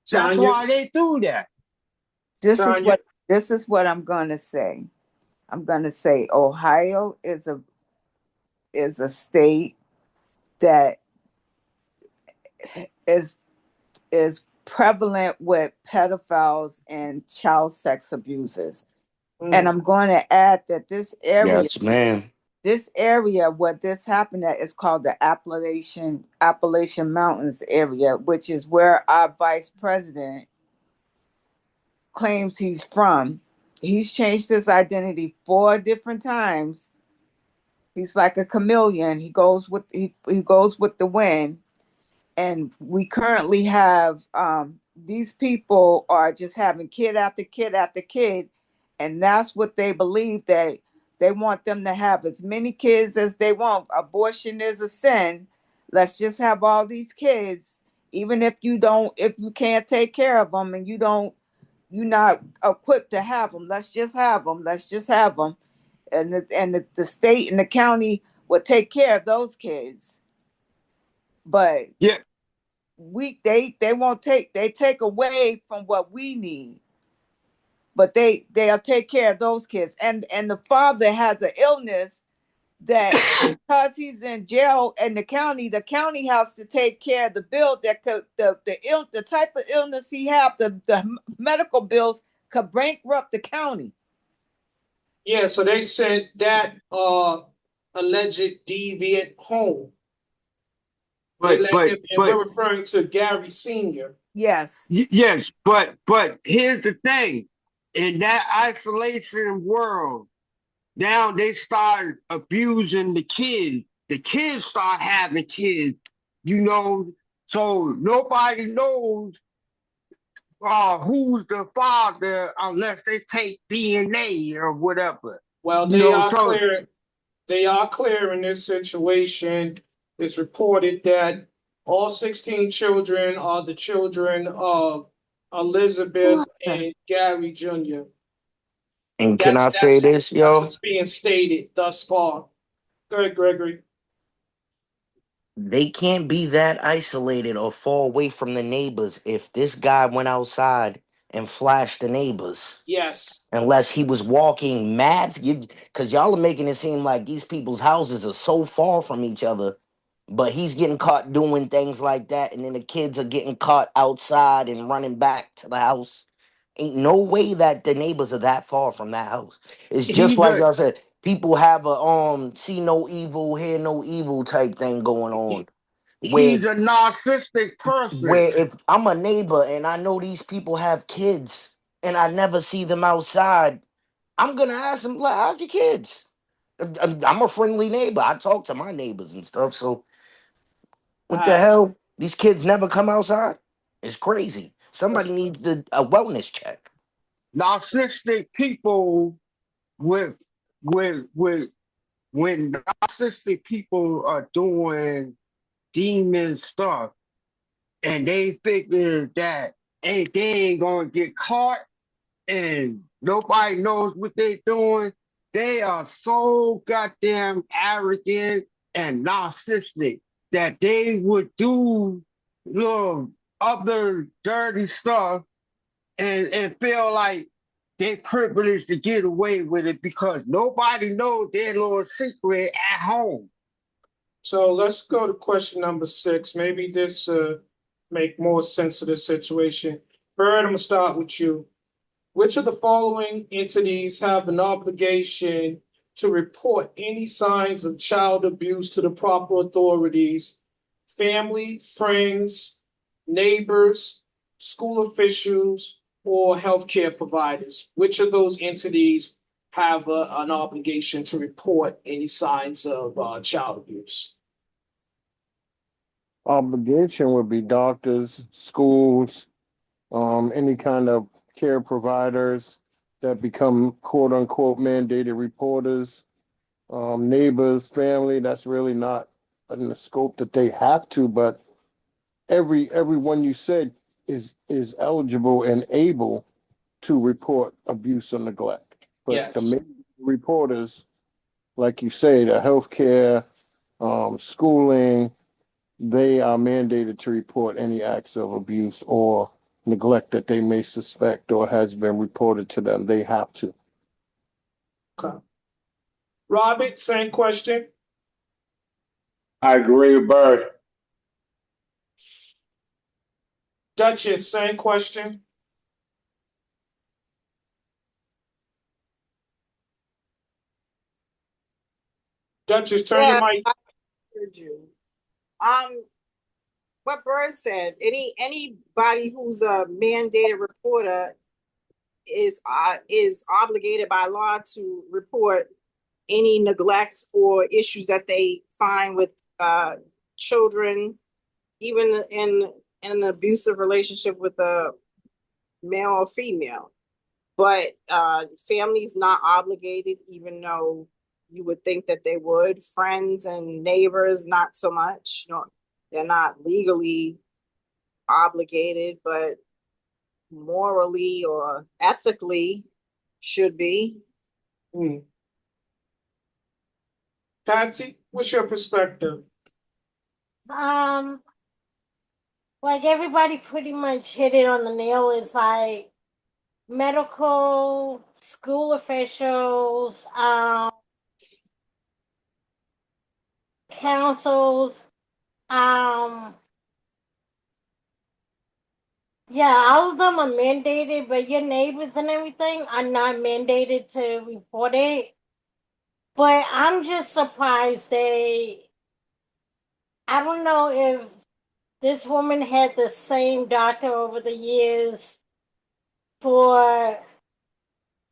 That's Tanya, why they do that. this is Tanya, what I'm going to say. I'm going to say Ohio is a state that is prevalent with pedophiles and child sex abusers. And I'm going to add that yes, ma'am. this area where this happened at is called the Appalachian Mountains area, which is where our vice president claims he's from. He's changed his identity 4 different times. He's like a chameleon. He goes with the wind. And we currently have these people are just having kid after kid after kid, and that's what they believe, that they want them to have as many kids as they want. Abortion is a sin. Let's just have all these kids, even if you can't take care of them and you're not equipped to have them. Let's just have them. Let's just have them, and the state and the county will take care of those kids. But Yeah, they won't take away from what we need, but they'll take care of those kids, and the father has an illness that because he's in jail in the county has to take care of the bill that could the type of illness he have, the medical bills could bankrupt the county. Yeah, so they sent that alleged deviant home. They let him, and we're referring to Gary Sr. Yes. Yes, but here's the thing. In that isolation world, now they start abusing the kids. The kids start having kids, you know, so nobody knows who's the father unless they take DNA or whatever. Well, You know, so they are clear in this situation. It's reported that all 16 children are the children of Elizabeth and Gary Jr. And can I say this, That's yo? what's being stated thus far. Go ahead, Gregory. They can't be that isolated or fall away from the neighbors if this guy went outside and flashed the neighbors. Yes. Unless he was walking mad, because y'all are making it seem like these people's houses are so far from each other, but he's getting caught doing things like that, and then the kids are getting caught outside and running back to the house. Ain't no way that the neighbors are that far from that house. It's just he's like a y'all said, people have a see no evil, hear no evil type thing going on. Where he's a narcissistic person. if I'm a neighbor and I know these people have kids and I never see them outside, I'm gonna ask them, like, how's your kids? I'm a friendly neighbor. I talk to my neighbors and stuff. So what the hell? These kids never come outside? It's crazy. Somebody needs a wellness check. Narcissistic people with with when narcissistic people are doing demon stuff and they figure that hey, they ain't gonna get caught and nobody knows what they're doing, they are so goddamn arrogant and narcissistic that they would do little other dirty stuff and feel like they privileged to get away with it because nobody knows their little secret at home. So let's go to question number 6. Maybe this make more sense of the situation. Bird, I'm gonna start with you. Which of the following entities have an obligation to report any signs of child abuse to the proper authorities? Family, friends, neighbors, school officials, or healthcare providers? Which of those entities have an obligation to report any signs of child abuse? Obligation would be doctors, schools, any kind of care providers that become quote unquote mandated reporters, neighbors, family. That's really not in the scope that they have to, but everyone you said is eligible and able to report abuse or neglect. But the Yes. main reporters, like you say, the healthcare, schooling, they are mandated to report any acts of abuse or neglect that they may suspect or has been reported to them. They have to. Okay. Robert, same question. I agree with Bird. Duchess, same question. Duchess, turn your Yeah, mic. I heard you. What Bird said, anybody who's a mandated reporter is obligated by law to report any neglect or issues that they find with children, even in an abusive relationship with a male or female. But family's not obligated, even though you would think that they would. Friends and neighbors, not so much. No, they're not legally obligated, but morally or ethically should be. Patsy, what's your perspective? Like everybody pretty much hit it on the nail. It's like medical, school officials, councils. Yeah, all of them are mandated, but your neighbors and everything are not mandated to report it. But I'm just surprised I don't know if this woman had the same doctor over the years for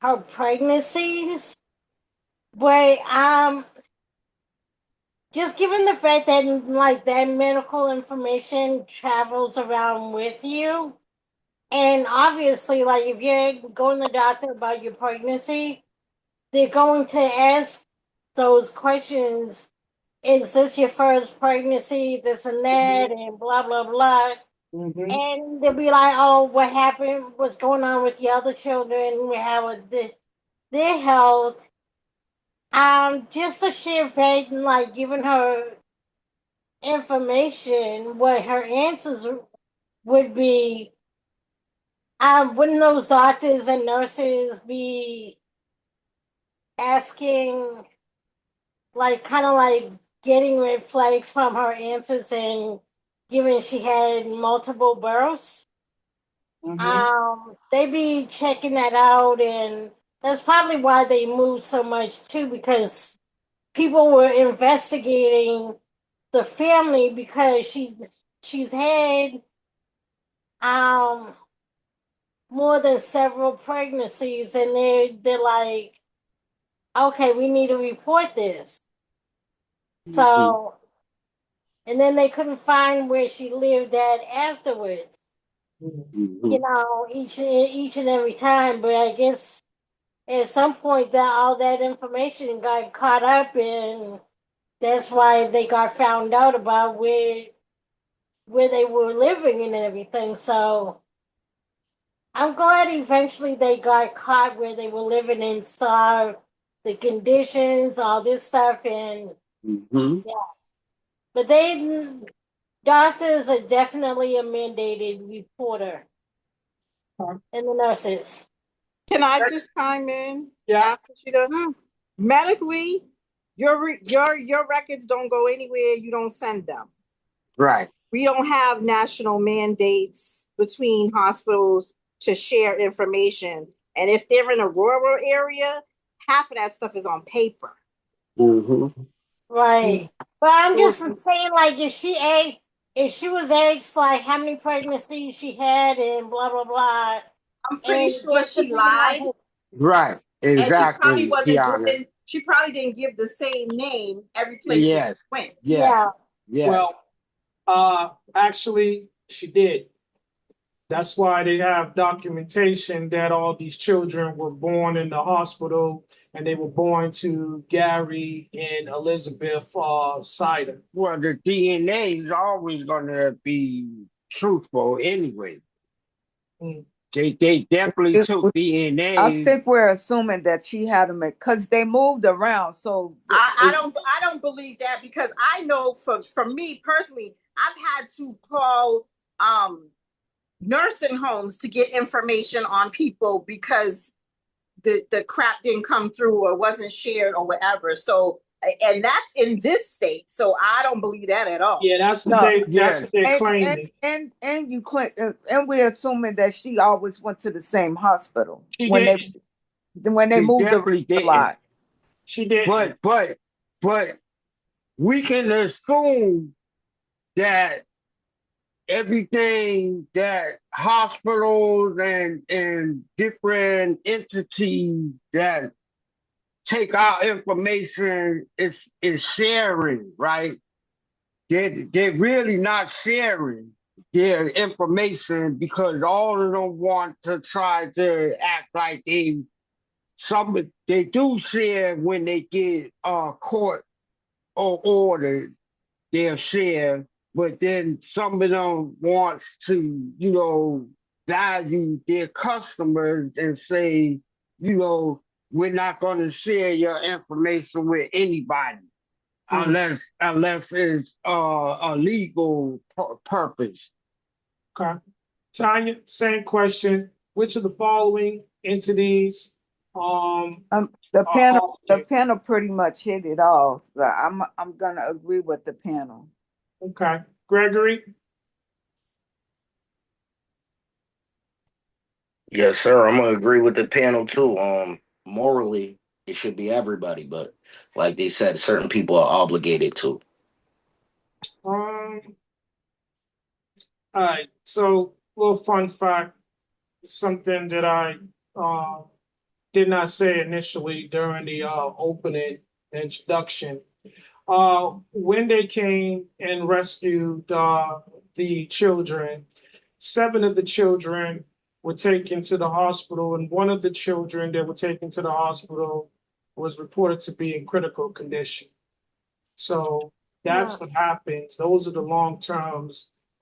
her pregnancies, but just given the fact that like that medical information travels around with you, and obviously like if you're going to the doctor about your pregnancy, they're going to ask those questions. Is this your first pregnancy? This and that, and blah blah blah. Mhm. And they'll be like, "Oh, what happened? What's going on with your other children? How with their health?" Just the sheer fact, like giving her information, what her answers would be. Wouldn't those doctors and nurses be asking, like, kind of like getting red flags from her answers, and given she had multiple births, they be checking that out, and that's probably why they moved so much too, because people were investigating the family because she's had um more than several pregnancies, and they're like, okay, we need to report this. So, and then they couldn't find where she lived at afterwards. You know, each and every time. But I guess at some point that all that information got caught up, and that's why they got found out about where they were living and everything. So I'm glad eventually they got caught where they were living and saw the conditions, all this stuff, and yeah. But doctors are definitely a mandated reporter, and the nurses. Can I just chime in? Yeah. Rashida? Medically, your records don't go anywhere. You don't send them. Right. We don't have national mandates between hospitals to share information. And if they're in a rural area, half of that stuff is on paper. Right. But I'm So just saying, like, if she was asked, like, how many pregnancies she had and blah, blah, blah, I'm pretty and sure just to she be like, lied, Right. and she probably Exactly, wasn't Tiana. giving. She probably didn't give the same name every place that she Yes. went. Yes. yeah, Yes. Well, actually, she did. That's why they have documentation that all these children were born in the hospital, and they were born to Gary and Elizabeth Sider. Well, the DNA is always going to be truthful anyway. Mm. They definitely took I DNA. think we're assuming that she had them because they moved around. So I don't believe that, because I know for me personally, I've had to call nursing homes to get information on people because the crap didn't come through or wasn't shared or whatever. So, and that's in this state. So I don't believe that at all. Yeah, that's what no, they that's what they're and claiming. and you claim, and we're assuming that she always went to the same hospital She when did. they She moved around definitely a didn't. lot. She did. But we can assume that everything that hospitals and different entities that take our information is sharing, right? They're really not sharing their information because all of them want to try to act like they do share when they get court or ordered, they'll share, but then some of them wants to, value their customers and say, you know, we're not going to share your information with anybody unless it's a legal purpose. Okay. Tanya, same question. Which of the following entities The panel, the Okay, panel pretty much hit it all. So I'm gonna agree with the panel. okay. Gregory? Yes, sir. I'm gonna agree with the panel too. Morally, it should be everybody, but like they said, certain people are obligated to. Um, all right, so little fun fact, something that I did not say initially during the opening introduction. When they came and rescued the children, 7 of the children were taken to the hospital, and one of the children that were taken to the hospital was reported to be in critical condition. So that's what happens. Those are the long-term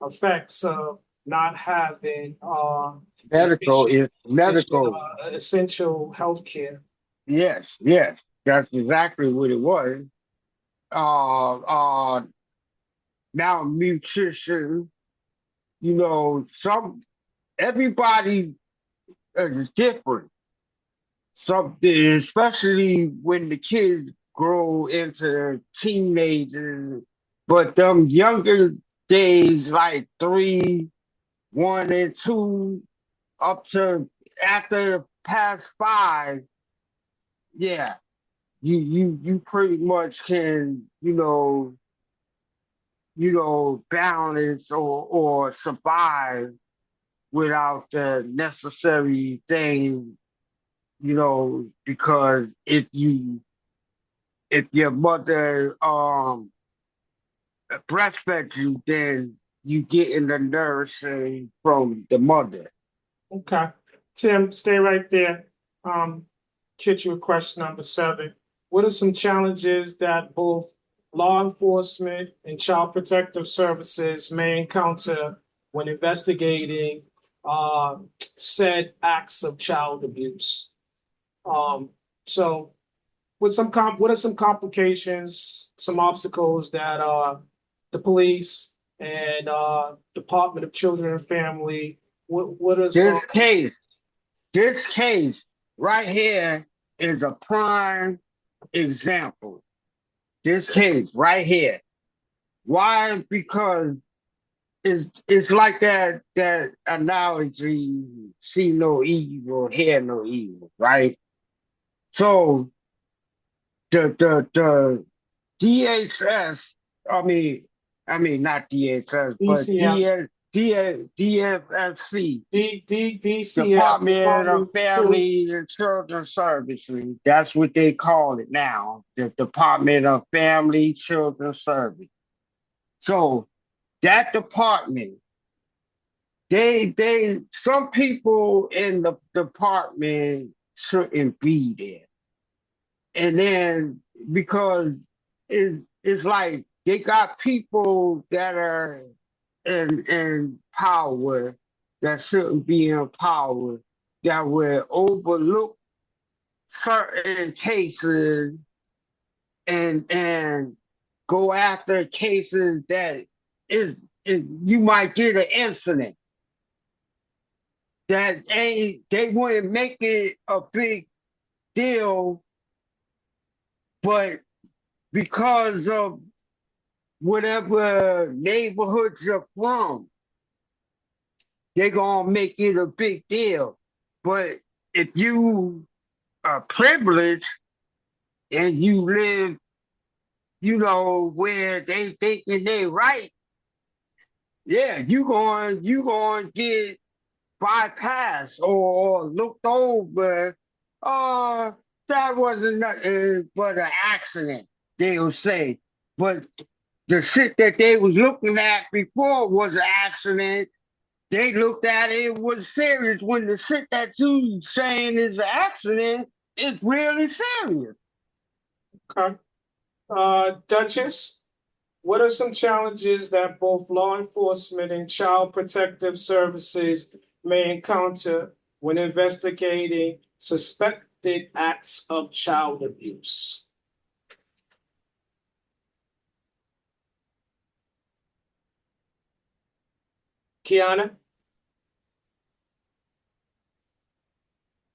effects of not having Medical is efficient, medical. essential health care. Yes, yes, that's exactly what it was. Uh, Malnutrition. Some everybody is different. Something, especially when the kids grow into teenagers, but them younger days, like 3, 1, and 2, up to after past 5, yeah, you pretty much can, balance or survive without the necessary things, because if your mother breastfed you, then you getting the nourishing from the mother. Okay. Tim, stay right there. Get you a question number 7. What are some challenges that both law enforcement and child protective services may encounter when investigating uh, said acts of child abuse? Um, so, what are some complications, some obstacles that the police and Department of Children and Family, what are some This case, this case right here is a prime example. This case right here. Why? Because it's like that analogy, see no evil, hear no evil, right? So the DHS, I mean, not DHS, but DCF, DFFC, DCF, Department of Department of Children. Family and Children Services. That's what they call it now, the Department of Family Children Service. So that department, some people in the department shouldn't be there. And then because it's like they got people that are in power that shouldn't be in power, that will overlook certain cases and go after cases that is you might get an incident that ain't they wouldn't make it a big deal, but because of whatever neighborhood you're from, they're gonna make it a big deal. But if you are privileged and you live, where they thinking they right, yeah, you going get bypassed or looked over. Uh, that wasn't nothing but an accident, they'll say. But the shit that they was looking at before was an accident. They looked at it was serious when the shit that you saying is an accident is really serious. Okay. Duchess, what are some challenges that both law enforcement and child protective services may encounter when investigating suspected acts of child abuse? Kiana?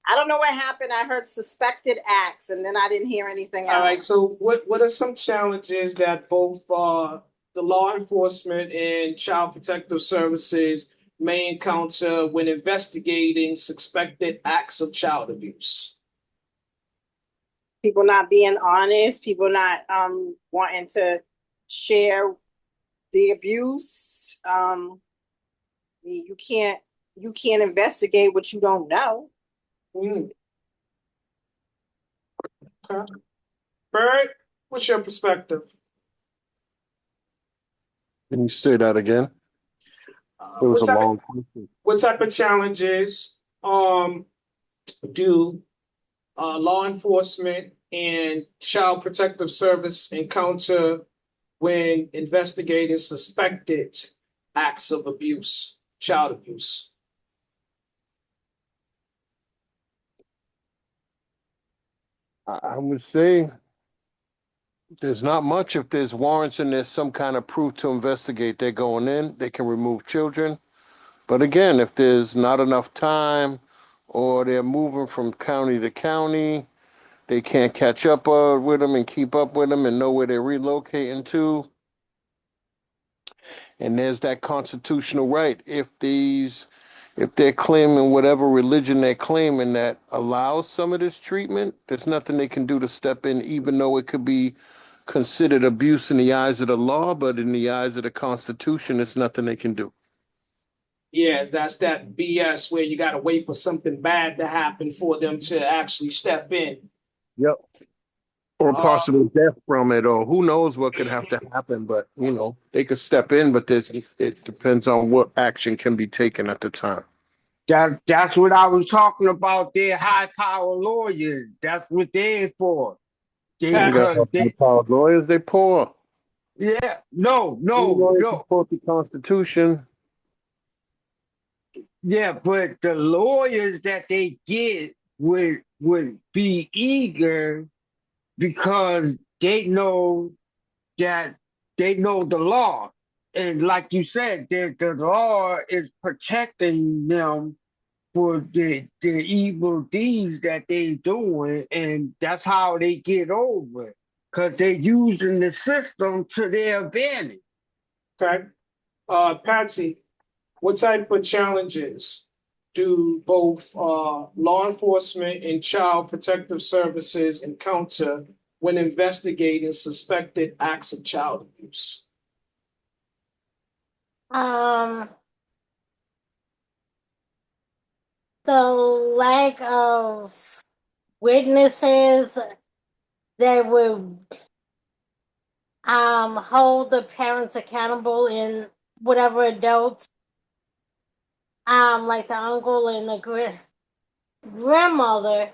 I don't know what happened. I heard suspected acts, and then I didn't hear anything All right, else. so what are some challenges that both the law enforcement and child protective services may encounter when investigating suspected acts of child abuse? People not being honest, people not wanting to share the abuse. You can't investigate what you don't know. Mm, okay. Bird, what's your perspective? Can you say that again? It was What a type of long question. what type of challenges do law enforcement and child protective service encounter when investigating suspected acts of abuse, child abuse? I would say there's not much. If there's warrants and there's some kind of proof to investigate, they're going in, they can remove children. But again, if there's not enough time or they're moving from county to county, they can't catch up with them and keep up with them and know where they're relocating to. And there's that constitutional right. If they're claiming whatever religion they're claiming that allows some of this treatment, there's nothing they can do to step in, even though it could be considered abuse in the eyes of the law, but in the eyes of the Constitution, there's nothing they can do. Yeah, that's that BS where you got to wait for something bad to happen for them to actually step in. Yep. Or Uh, possible death from it, or who knows what could have to happen. But they could step in, but it depends on what action can be taken at the time. That's what I was talking about. They're high power lawyers. That's what they're for. They You got Patsy, cause they high-powered lawyers, they poor. yeah, no, Any no, lawyer can no. quote the Constitution. Yeah, but the lawyers that they get would be eager because that they know the law. And like you said, the law is protecting them for the evil deeds that they doing, and that's how they get over. Because they're using the system to their advantage. okay. Patsy, what type of challenges do both law enforcement and child protective services encounter when investigating suspected acts of child abuse? Um, the lack of witnesses that would hold the parents accountable in whatever adults like the uncle and the grandmother,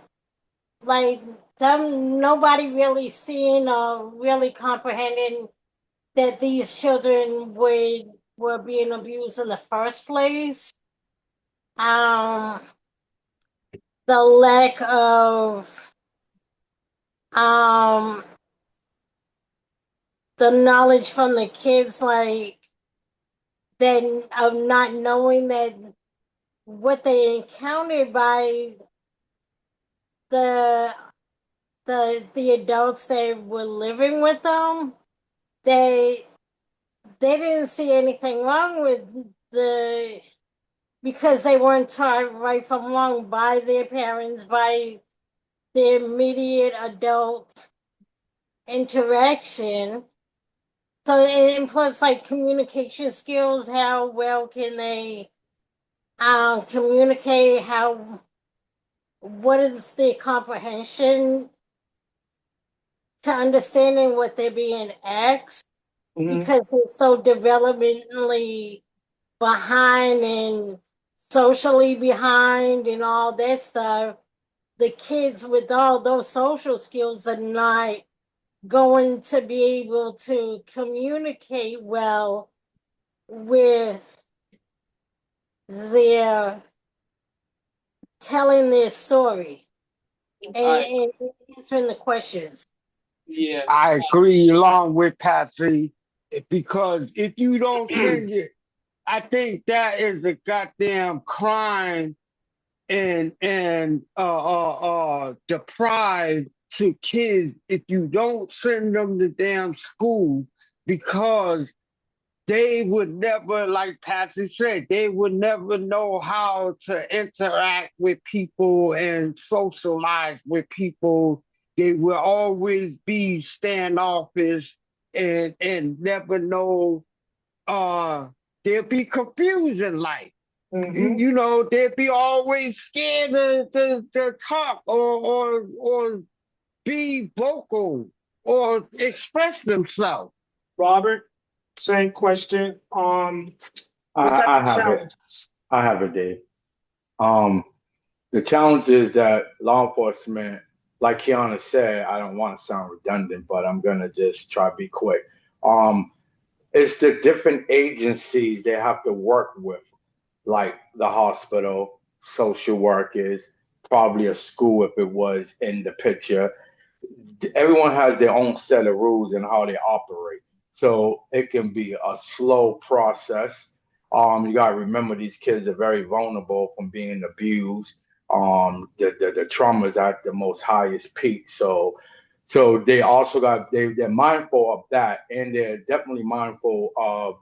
like them nobody really seeing or really comprehending that these children were being abused in the first place. Um the lack of um the knowledge from the kids, like then of not knowing that what they encountered by the the adults that were living with them, they they didn't see anything wrong with the because they weren't taught right from wrong by their parents, by the immediate adult interaction. So and plus like communication skills, how well can they communicate, how what is the comprehension to understanding what they're being asked, Mhm. because it's so developmentally behind and socially behind and all that stuff. The kids with all those social skills are not going to be able to communicate well with their telling their story I and answering the questions. yeah. I agree along with Patsy because if you don't send it, I think that is a goddamn crime deprived to kids if you don't send them to damn school because they would never, like Patsy said, they would never know how to interact with people and socialize with people. They will always be standoffish and never know there'll be confusion like. Mm-hmm. You know, they'd be always scared to talk or be vocal or express themselves. Robert, same question. What type I of have it. challenges? I have it, Dave. Um, the challenge is that law enforcement, like Kiana said, I don't want to sound redundant, but I'm gonna just try to be quick. Um, it's the different agencies they have to work with, like the hospital, social workers, probably a school if it was in the picture. Everyone has their own set of rules and how they operate. So it can be a slow process. You gotta remember these kids are very vulnerable from being abused. The trauma is at the most highest peak. So they also they're mindful of that, and they're definitely mindful of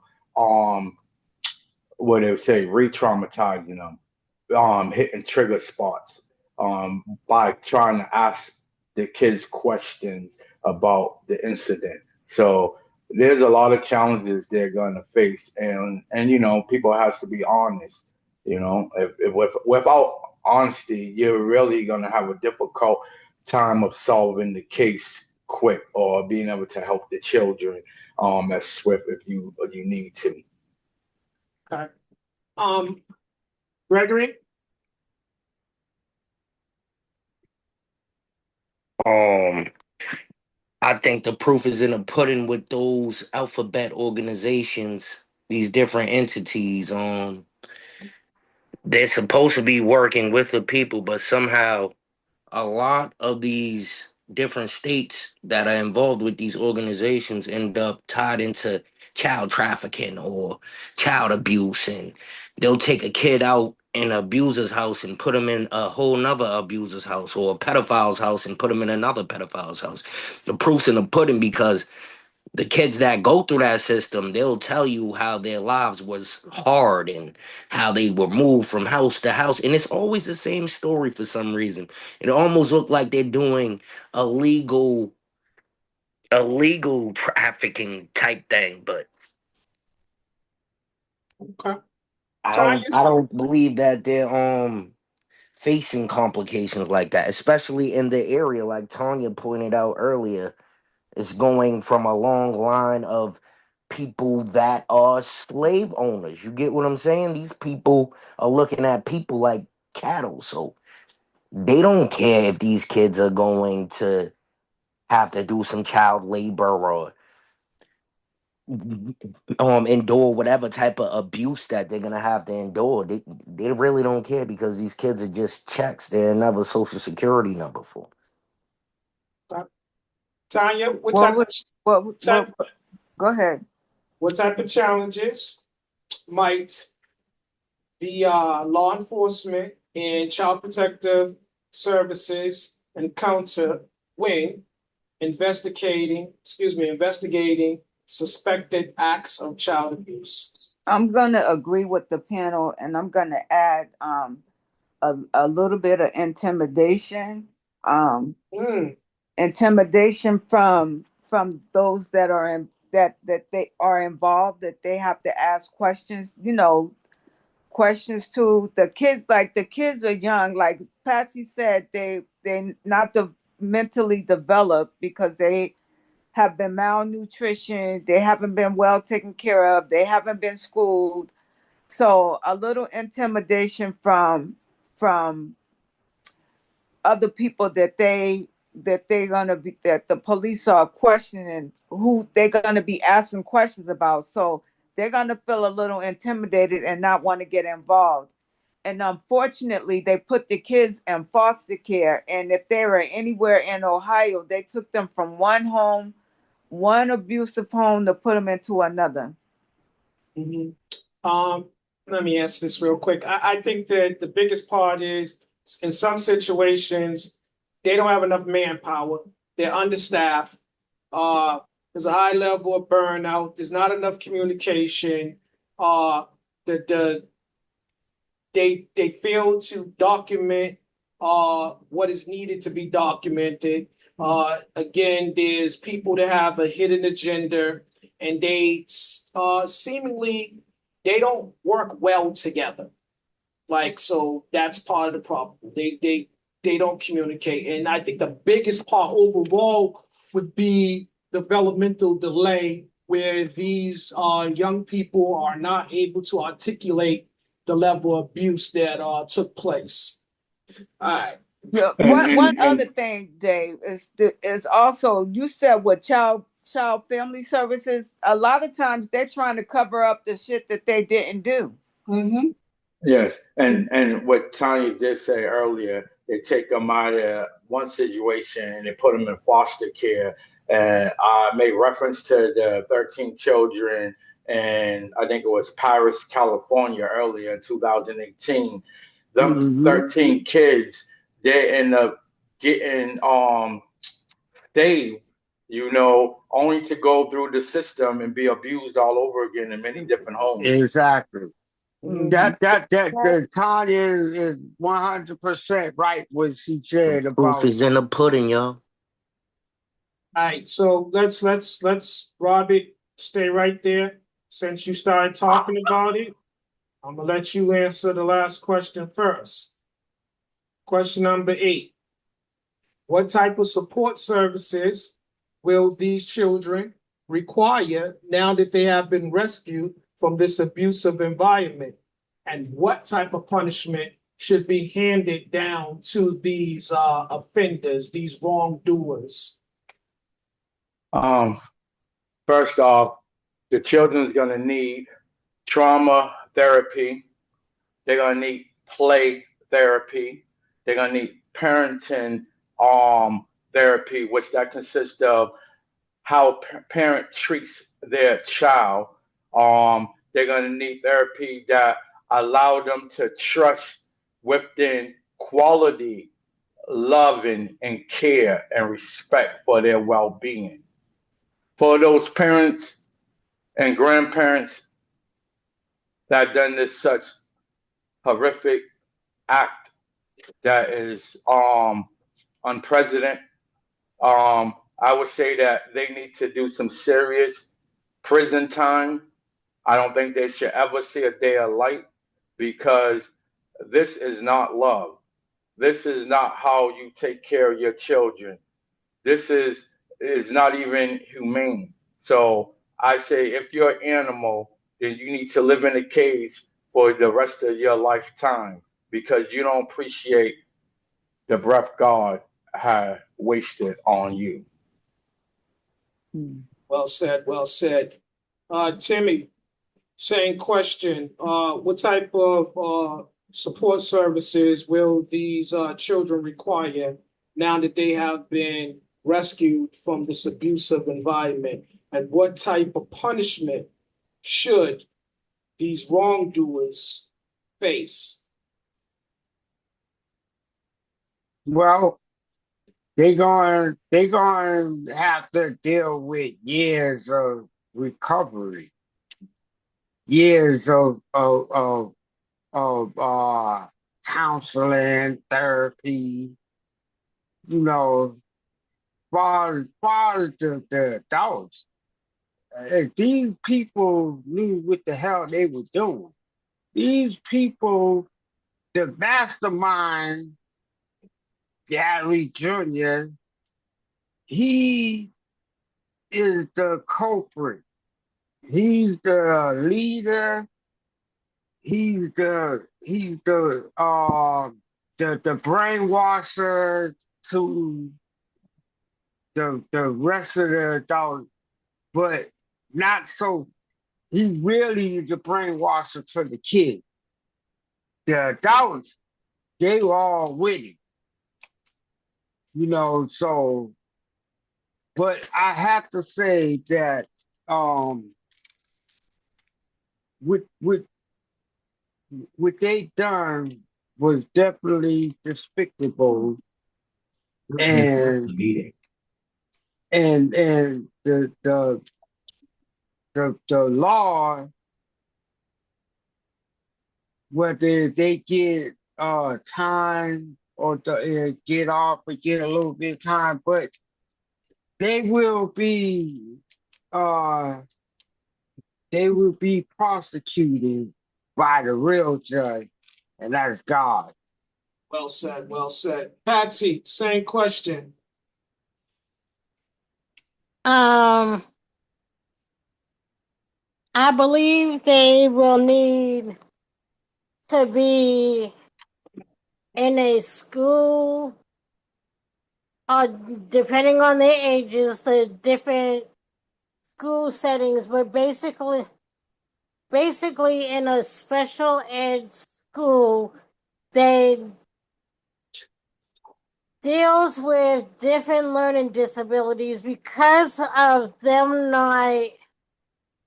what they would say re-traumatizing them, hitting trigger spots, by trying to ask the kids questions about the incident. So there's a lot of challenges they're going to face, and people has to be honest. Without honesty, you're really going to have a difficult time of solving the case quick or being able to help the children as swift if you need to. Okay. Um, Gregory? Um, I think the proof is in the pudding with those alphabet organizations, these different entities. They're supposed to be working with the people, but somehow a lot of these different states that are involved with these organizations end up tied into child trafficking or child abuse, and they'll take a kid out in an abuser's house and put them in a whole nother abuser's house, or a pedophile's house and put them in another pedophile's house. The proof's in the pudding, because the kids that go through that system, they'll tell you how their lives was hard and how they were moved from house to house. And it's always the same story for some reason. It almost looked like they're doing a legal trafficking type thing, but Okay. I don't Tanya? I don't believe that they're facing complications like that, especially in the area like Tanya pointed out earlier. It's going from a long line of people that are slave owners. You get what I'm saying? These people are looking at people like cattle. So they don't care if these kids are going to have to do some child labor or endure whatever type of abuse that they're gonna have to endure. They really don't care, because these kids are just checks. They're another social security number for 'em. Okay. Tanya, What would type go ahead. what type of challenges might the law enforcement and child protective services encounter when investigating suspected acts of child abuse? I'm gonna agree with the panel, and I'm gonna add a little bit of intimidation. Mm, Intimidation from those that are in that they are involved, that they have to ask questions, questions to the kids. Like, the kids are young, like Patsy said, they not mentally developed because they have been malnutrition, they haven't been well taken care of, they haven't been schooled. So a little intimidation from other people that they're gonna be, that the police are questioning, who they're gonna be asking questions about. So they're gonna feel a little intimidated and not want to get involved. And unfortunately, they put the kids in foster care. And if they were anywhere in Ohio, they took them from one abusive home, to put them into another. mhm. Um, Let me answer this real quick. I think that the biggest part is in some situations, they don't have enough manpower. They're understaffed. There's a high level of burnout. There's not enough communication. Uh, the they fail to document what is needed to be documented. Again, there's people that have a hidden agenda, and they seemingly they don't work well together. Like, so that's part of the problem. They don't communicate. And I think the biggest part overall would be developmental delay, where these young people are not able to articulate the level of abuse that took place. All right. Yeah, And one and other and thing, Dave, is also you said with child family services, a lot of times they're trying to cover up the shit that they didn't do. Mm-hmm. yes, and what Tanya did say earlier, they take them out of one situation and they put them in foster care. And I made reference to the 13 children, and I think it was Paris, California, earlier in 2018. Them Hmm. 13 kids, they end up getting saved, only to go through the system and be abused all over again in many different homes. Exactly. Mhm. That Tanya is 100% right what she The said proof about. is in the pudding, y'all. All right. So let's Robert stay right there. Since you started talking about it, I'm gonna let you answer the last question first. Question number 8. What type of support services will these children require now that they have been rescued from this abusive environment? And what type of punishment should be handed down to these offenders, these wrongdoers? Um, First off, the children's gonna need trauma therapy. They're gonna need play therapy. They're gonna need parenting therapy, which that consists of how parent treats their child. They're gonna need therapy that allow them to trust within quality, loving, and care and respect for their well-being. For those parents and grandparents that done this such horrific act that is unprecedented, I would say that they need to do some serious prison time. I don't think they should ever see a day of light, because this is not love. This is not how you take care of your children. This is not even humane. So I say, if you're an animal, then you need to live in a cage for the rest of your lifetime, because you don't appreciate the breath God had wasted on you. Mm. Well said, well said. Timmy, same question. What type of support services will these children require now that they have been rescued from this abusive environment? And what type of punishment should these wrongdoers face? Well, they going to have to deal with years of recovery, years of counseling, therapy. You know, far as the adults, these people knew what the hell they were doing. These people, the mastermind, Gary Jr., he is the culprit. He's the leader. He's the brainwasher to the rest of the adults, but not so. He really is the brainwasher for the kids. The adults, they were all with him, so, but I have to say that um with what they done was definitely despicable, and The meeting. and the law, whether they get time or get off or get a little bit of time, but they will be uh they will be prosecuted by the real judge, and that's God. Well said, well said. Patsy, same question. I believe they will need to be in a school, or depending on their ages, the different school settings, but basically in a special ed school that deals with different learning disabilities because of them not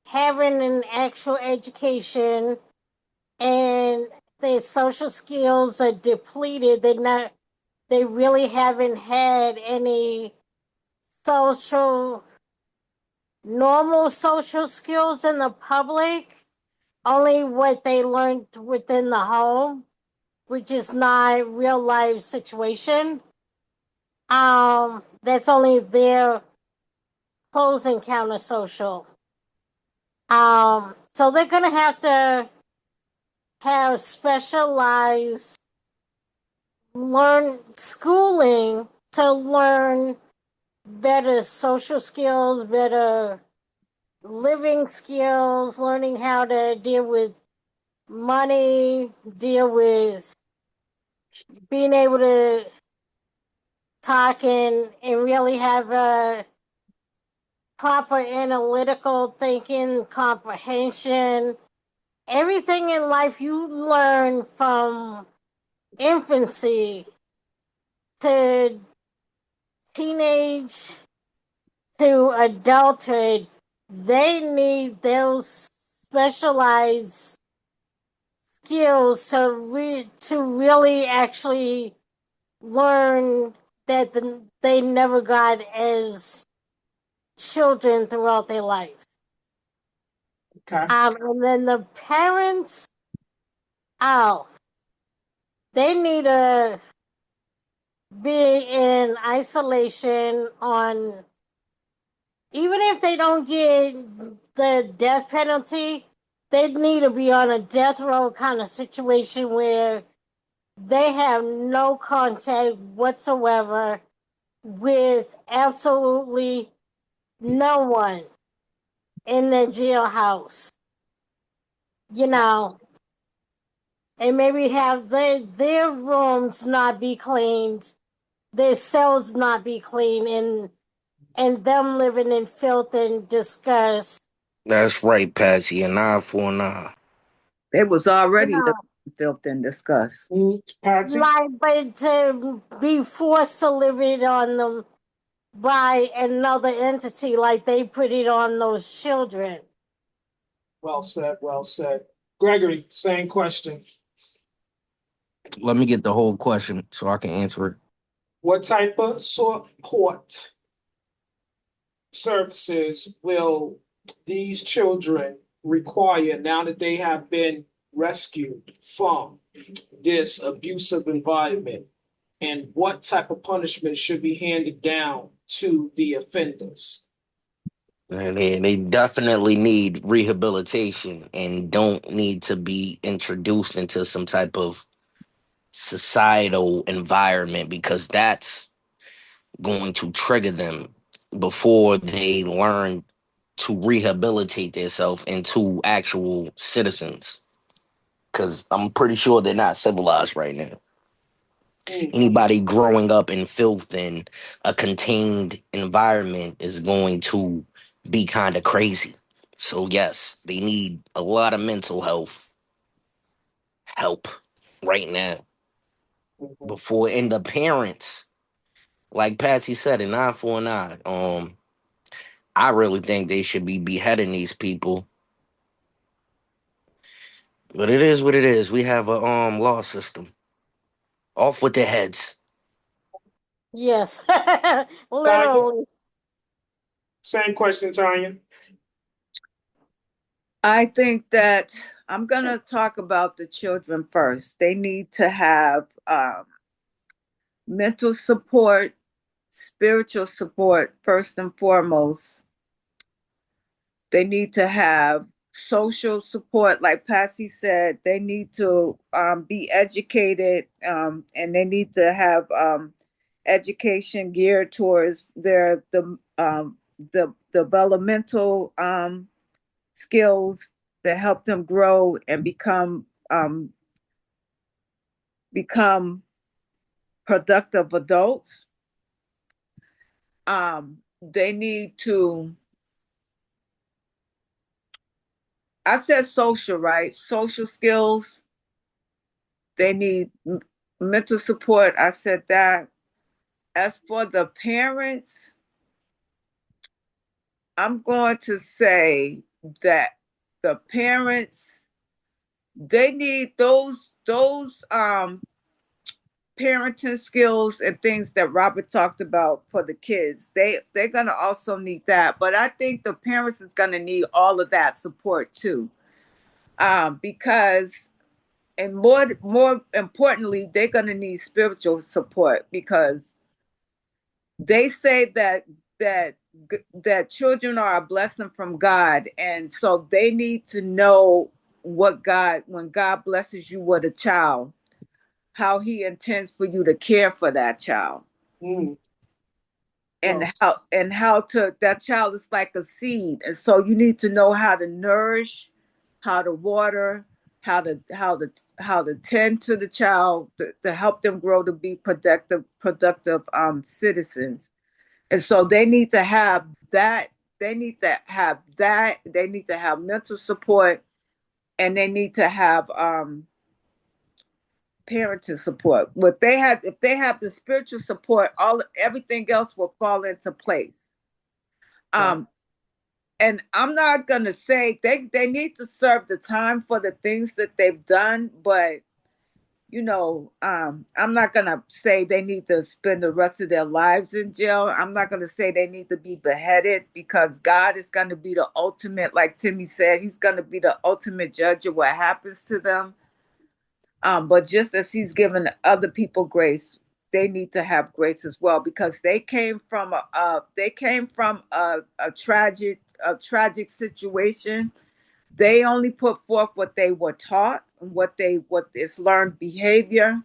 having an actual education, and their social skills are depleted. They really haven't had any social normal social skills in the public, only what they learned within the home, which is not real life situation. That's only their close encounter social. So they're gonna have specialized learn schooling to learn better social skills, better living skills, learning how to deal with money, deal with being able to talk and really have a proper analytical thinking, comprehension. Everything in life you learn from infancy to teenage to adulthood, they need those specialized skills to really actually learn that they never got as children throughout their life. Okay. And then the parents, oh, they need to be in isolation on, even if they don't get the death penalty, they need to be on a death row kind of situation where they have no contact whatsoever with absolutely no one in the jailhouse, you know, and maybe have their rooms not be cleaned, their cells not be cleaned, and them living in filth and disgust. That's right, Patsy. An eye for an eye. They was You already living know, in filth and disgust. Patsy? like, but to be forced to live it on them by another entity, like they put it on those children. Well said, well said. Gregory, same question. Let me get the whole question so I can answer it. What type of support services will these children require now that they have been rescued from this abusive environment? And what type of punishment should be handed down to the offenders? And they definitely need rehabilitation and don't need to be introduced into some type of societal environment because that's going to trigger them before they learn to rehabilitate themselves into actual citizens. Because I'm pretty sure they're not civilized right now. Mm, Anybody growing up in filth in a contained environment is going to be kind of crazy. So yes, they need a lot of mental health help right now mhm. before, and the parents, like Patsy said, an eye for an eye. I really think they should be beheading these people But it is what it is. We have a law system. Off with their heads. Yes, Tanya, literally. same question, Tanya. I think that I'm gonna talk about the children first. They need to have mental support, spiritual support first and foremost. They need to have social support, like Passy said. They need to be educated, and they need to have education geared towards the developmental skills that help them grow and become productive adults. They need to, I said social, right? Social skills. They need mental support. I said that. As for the parents, I'm going to say that the parents, they need those parenting skills and things that Robert talked about for the kids. They're gonna also need that, but I think the parents is gonna need all of that support too, because and more importantly, they're gonna need spiritual support because they say that that children are a blessing from God, and so they need to know what God when God blesses you with a child, how He intends for you to care for that child. Mm. And Well, how to that child is like a seed, and so you need to know how to nourish, how to water, how to tend to the child to help them grow to be productive citizens. And so they need to have that. They need to have that. They need to have mental support, and they need to have parenting support. If they have the spiritual support, all everything else will fall into place. right. Um, and I'm not gonna say they need to serve the time for the things that they've done, but I'm not gonna say they need to spend the rest of their lives in jail. I'm not gonna say they need to be beheaded because God is gonna be the ultimate, like Timmy said, He's gonna be the ultimate judge of what happens to them. But just as He's given other people grace, they need to have grace as well because they came from a tragic situation. They only put forth what they were taught and what is learned behavior,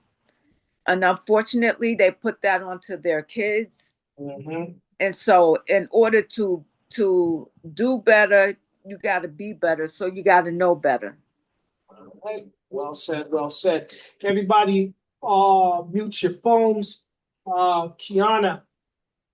and unfortunately they put that onto their kids. Mm-hmm. And so in order to do better, you got to be better, so you got to know better. All right. Well said, well said. Everybody, mute your phones. Kiana,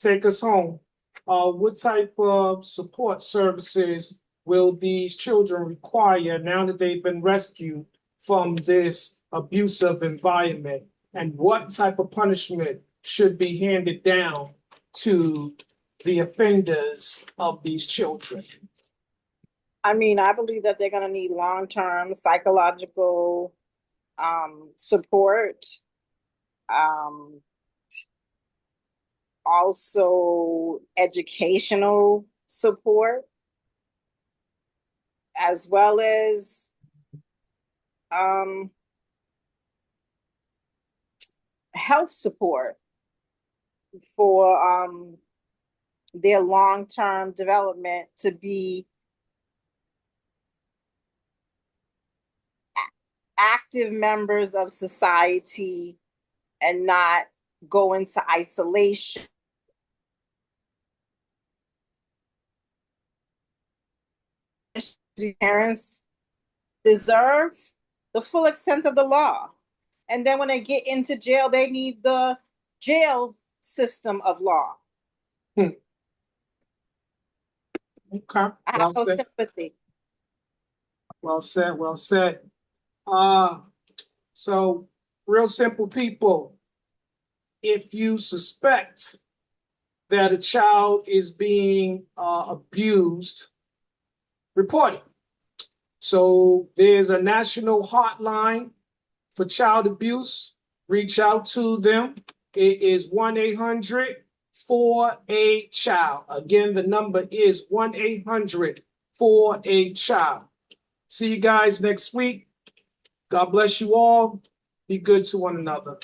take us home. What type of support services will these children require now that they've been rescued from this abusive environment? And what type of punishment should be handed down to the offenders of these children? I mean, I believe that they're gonna need long-term psychological support. Um, Also educational support, as well as um, health support for their long-term development to be active members of society and not go into isolation. Parents deserve the full extent of the law. And then when they get into jail, they need the jail system of law. Hmm. Okay, I have well no said, sympathy. well said, well said. So real simple people, if you suspect that a child is being abused, report it. So there's a national hotline for child abuse. Reach out to them. It is 1-800-4A-CHILD. Again, the number is 1-800-4A-CHILD. See you guys next week. God bless you all. Be good to one another.